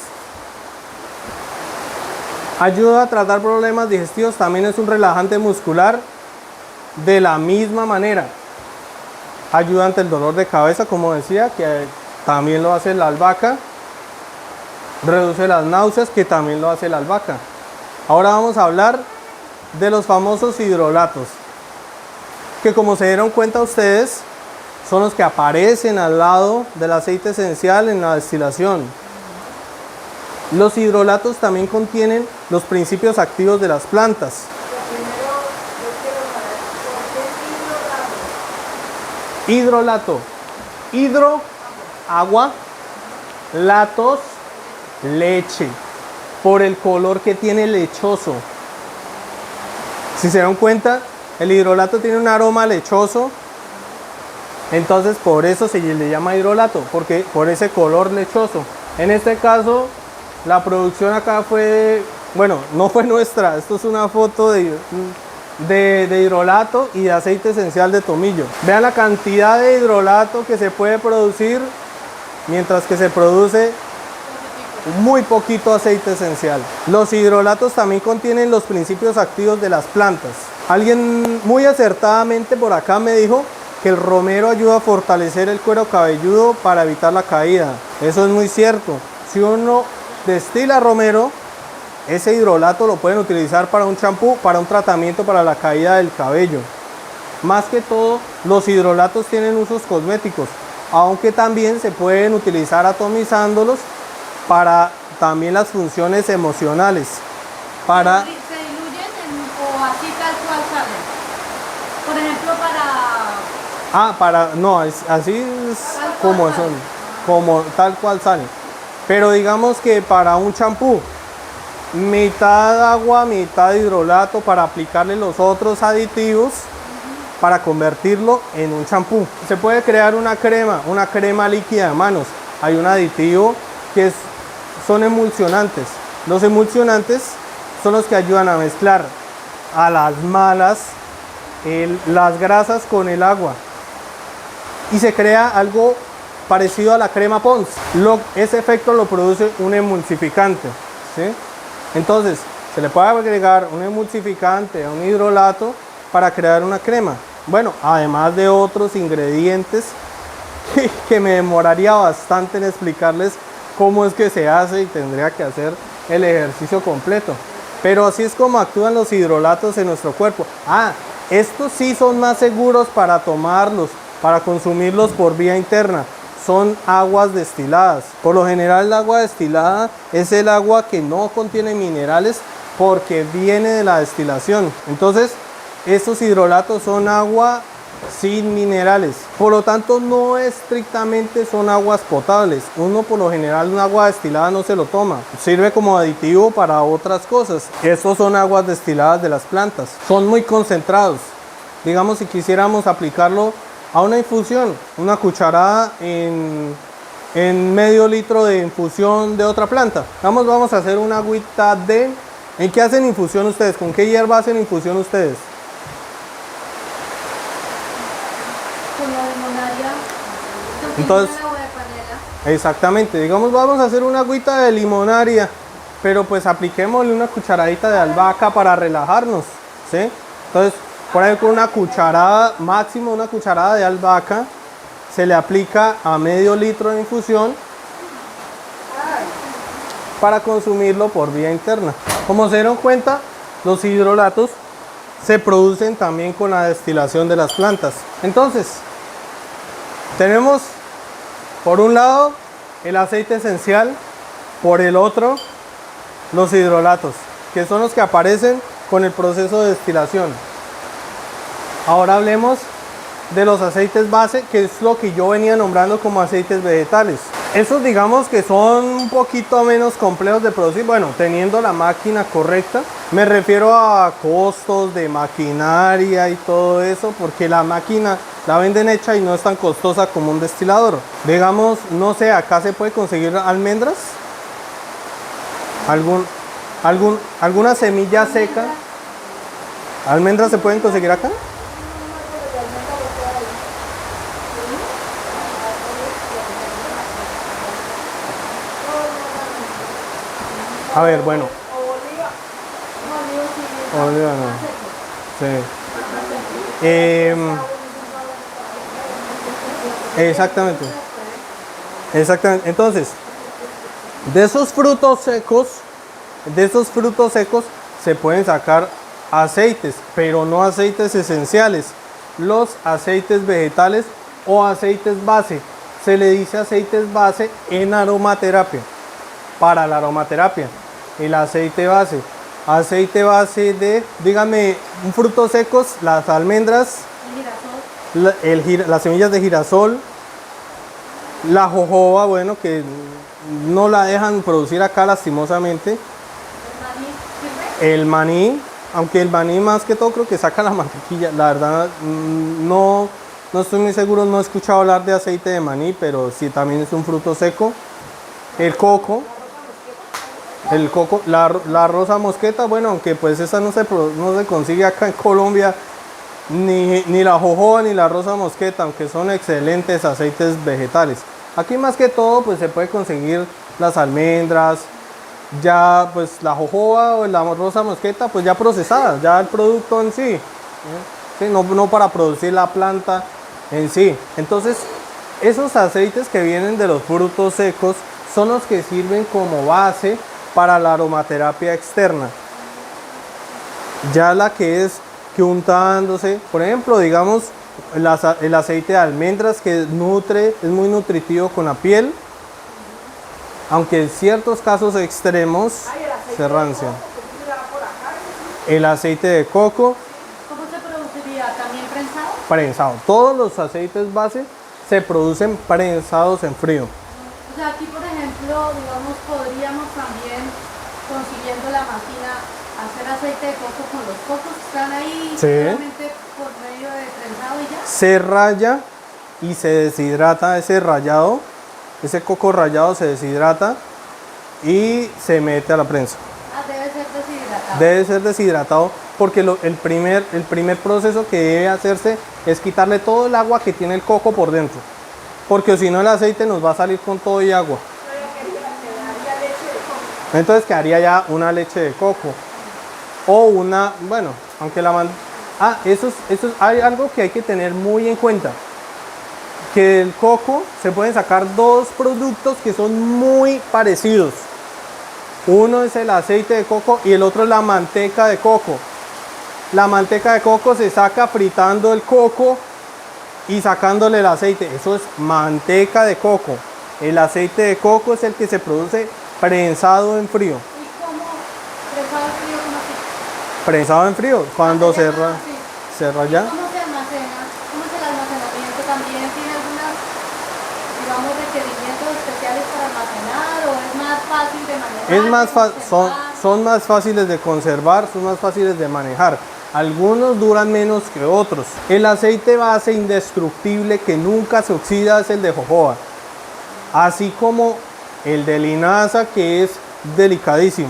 Ayuda a tratar problemas digestivos, también es un relajante muscular de la misma manera. Ayuda ante el dolor de cabeza, como decía, que también lo hace la albahaca. Reduce las náuseas, que también lo hace la albahaca. Ahora vamos a hablar de los famosos hidrolatos, que como se dieron cuenta ustedes, son los que aparecen al lado del aceite esencial en la destilación. Los hidrolatos también contienen los principios activos de las plantas. Hidrolato. Hidro, agua. Latos, leche. Por el color que tiene lechoso. Si se dan cuenta, el hidrolato tiene un aroma lechoso. Entonces por eso se le llama hidrolato, porque por ese color lechoso. En este caso, la producción acá fue, bueno, no fue nuestra. Esto es una foto de hidrolato y de aceite esencial de tomillo. Vean la cantidad de hidrolato que se puede producir, mientras que se produce muy poquito aceite esencial. Los hidrolatos también contienen los principios activos de las plantas. Alguien muy acertadamente por acá me dijo que el romero ayuda a fortalecer el cuero cabelludo para evitar la caída. Eso es muy cierto. Si uno destila romero, ese hidrolato lo pueden utilizar para un champú, para un tratamiento para la caída del cabello. Más que todo, los hidrolatos tienen usos cosméticos. aunque también se pueden utilizar atomizándolos para también las funciones emocionales. Para, ¿Se diluyen o así tal cual salen? Por ejemplo, no, así es Tal cual como sale. son, como tal cual salen. Pero digamos que para un champú, mitad agua, mitad hidrolato para aplicarle los otros aditivos para convertirlo en un champú. Se puede crear una crema líquida de manos. Hay un aditivo que son emulsionantes. Los emulsionantes son los que ayudan a mezclar a las malas las grasas con el agua. Y se crea algo parecido a la crema Pond's. Ese efecto lo produce un emulsificante, ¿sí? Entonces, se le puede agregar un emulsificante, un hidrolato para crear una crema. Bueno, además de otros ingredientes que me demoraría bastante en explicarles cómo es que se hace y tendría que hacer el ejercicio completo. Pero así es como actúan los hidrolatos en nuestro cuerpo. Estos sí son más seguros para tomarlos, para consumirlos por vía interna. Son aguas destiladas. Por lo general, el agua destilada es el agua que no contiene minerales porque viene de la destilación. Entonces, estos hidrolatos son agua sin minerales. Por lo tanto, no estrictamente son aguas potables. Uno por lo general un agua destilada no se lo toma. Sirve como aditivo para otras cosas. Estos son aguas destiladas de las plantas. Son muy concentrados. Digamos, si quisiéramos aplicarlo a una infusión, una cucharada en medio litro de infusión de otra planta. Vamos a hacer una agüita de... ¿En qué hacen infusión ustedes? ¿Con qué hierba hacen infusión ustedes? con la limonaria, Entonces, agua de panela. exactamente, digamos vamos a hacer una agüita de limonaria, pero pues apliquémosle una cucharadita de albahaca para relajarnos, ¿sí? Entonces, por ejemplo, una cucharada, máximo una cucharada de albahaca, se le aplica a medio litro de infusión para consumirlo por vía interna. Como se dieron cuenta, los hidrolatos se producen también con la destilación de las plantas. Entonces, tenemos por un lado el aceite esencial, por el otro los hidrolatos, que son los que aparecen con el proceso de destilación. Ahora hablemos de los aceites base, que es lo que yo venía nombrando como aceites vegetales. Esos digamos que son un poquito menos complejos de producir, bueno, teniendo la máquina correcta. Me refiero a costos de maquinaria y todo eso, porque la máquina la venden hecha y no es tan costosa como un destilador. Digamos, no sé, acá se puede conseguir almendras, alguna semilla seca. ¿Almendras se pueden conseguir acá? A ver, bueno. Oliva no. Sí. Exactamente. Exactamente. Entonces, de esos frutos secos se pueden sacar aceites, pero no aceites esenciales. Los aceites vegetales o aceites base. Se le dice aceites base en aromaterapia. Para la aromaterapia, el aceite base de, dígame, frutos secos, las almendras, las semillas de girasol, la jojoba, bueno, que no la dejan producir acá lastimosamente, el maní, aunque el maní más que todo creo que saca la mantequilla, la verdad no estoy muy seguro, no he escuchado hablar de aceite de maní, pero sí también es un fruto seco, el coco, la rosa mosqueta, bueno, aunque pues esa no se consigue acá en Colombia, ni la jojoba ni la rosa mosqueta, aunque son excelentes aceites vegetales. Aquí más que todo pues se puede conseguir las almendras, ya pues la jojoba o la rosa mosqueta pues ya procesadas, ya el producto en sí, ¿sí? No para producir la planta en sí. Entonces esos aceites que vienen de los frutos secos son los que sirven como base para la aromaterapia externa. Ya la que es que untándose, por ejemplo, digamos, el aceite de almendras que nutre, es muy nutritivo con la piel, aunque en ciertos casos extremos se rancia. El aceite de coco, ¿Cómo se produciría? ¿También prensado? prensado. Todos los aceites base se producen prensados en frío. O sea, aquí por ejemplo, digamos, podríamos también, consiguiendo la máquina, hacer aceite de coco con los cocos que están ahí, Sí. solamente por medio de prensado y ya. Se raya y se deshidrata ese rallado, ese coco rallado se deshidrata y se mete a la prensa. Ah, debe ser deshidratado. Debe ser deshidratado porque el primer proceso que debe hacerse es quitarle todo el agua que tiene el coco por dentro. Porque si no el aceite nos va a salir con todo y agua. Entonces quedaría ya una leche de coco. O una, bueno, aunque la hay algo que hay que tener muy en cuenta. Que del coco se pueden sacar dos productos que son muy parecidos. Uno es el aceite de coco y el otro es la manteca de coco. La manteca de coco se saca fritando el coco y sacándole el aceite. Eso es manteca de coco. El aceite de coco es el que se produce prensado en frío. ¿Y cómo prensado frío como así? Prensado en frío, cuando Ah, se sí. raya. ¿Cómo se almacena? ¿Cómo es el almacenamiento? ¿También tiene algunos, digamos, requerimientos especiales para almacenar o es más fácil de manejar? Es más de conservar? son más fáciles de conservar, son más fáciles de manejar. Algunos duran menos que otros. El aceite base indestructible que nunca se oxida es el de jojoba. Así como el de linaza, que es delicadísimo.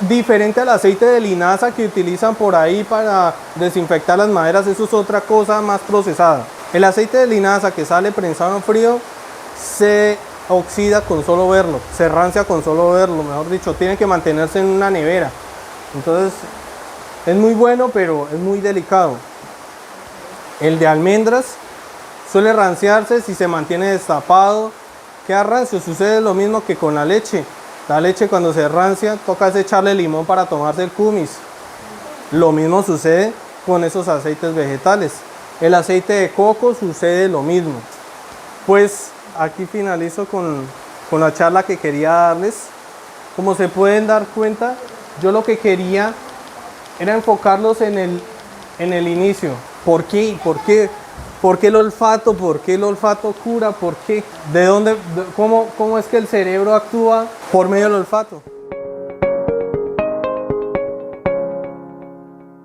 Diferente al aceite de linaza que utilizan por ahí para desinfectar las maderas, eso es otra cosa más procesada. El aceite de linaza que sale prensado en frío se oxida con solo verlo, se rancia con solo verlo, mejor dicho, tiene que mantenerse en una nevera. Entonces es muy bueno, pero es muy delicado. El de almendras suele ranciarse si se mantiene destapado, queda rancio. Sucede lo mismo que con la leche. La leche cuando se rancia toca echarle limón para tomarse el kumis. Lo mismo sucede con esos aceites vegetales. El aceite de coco sucede lo mismo. Pues aquí finalizo con la charla que quería darles. Como se pueden dar cuenta, yo lo que quería era enfocarlos en el inicio. ¿Por qué? ¿Por qué? ¿Por qué el olfato? ¿Por qué el olfato cura? ¿Por qué? ¿De dónde? ¿Cómo es que el cerebro actúa por medio del olfato?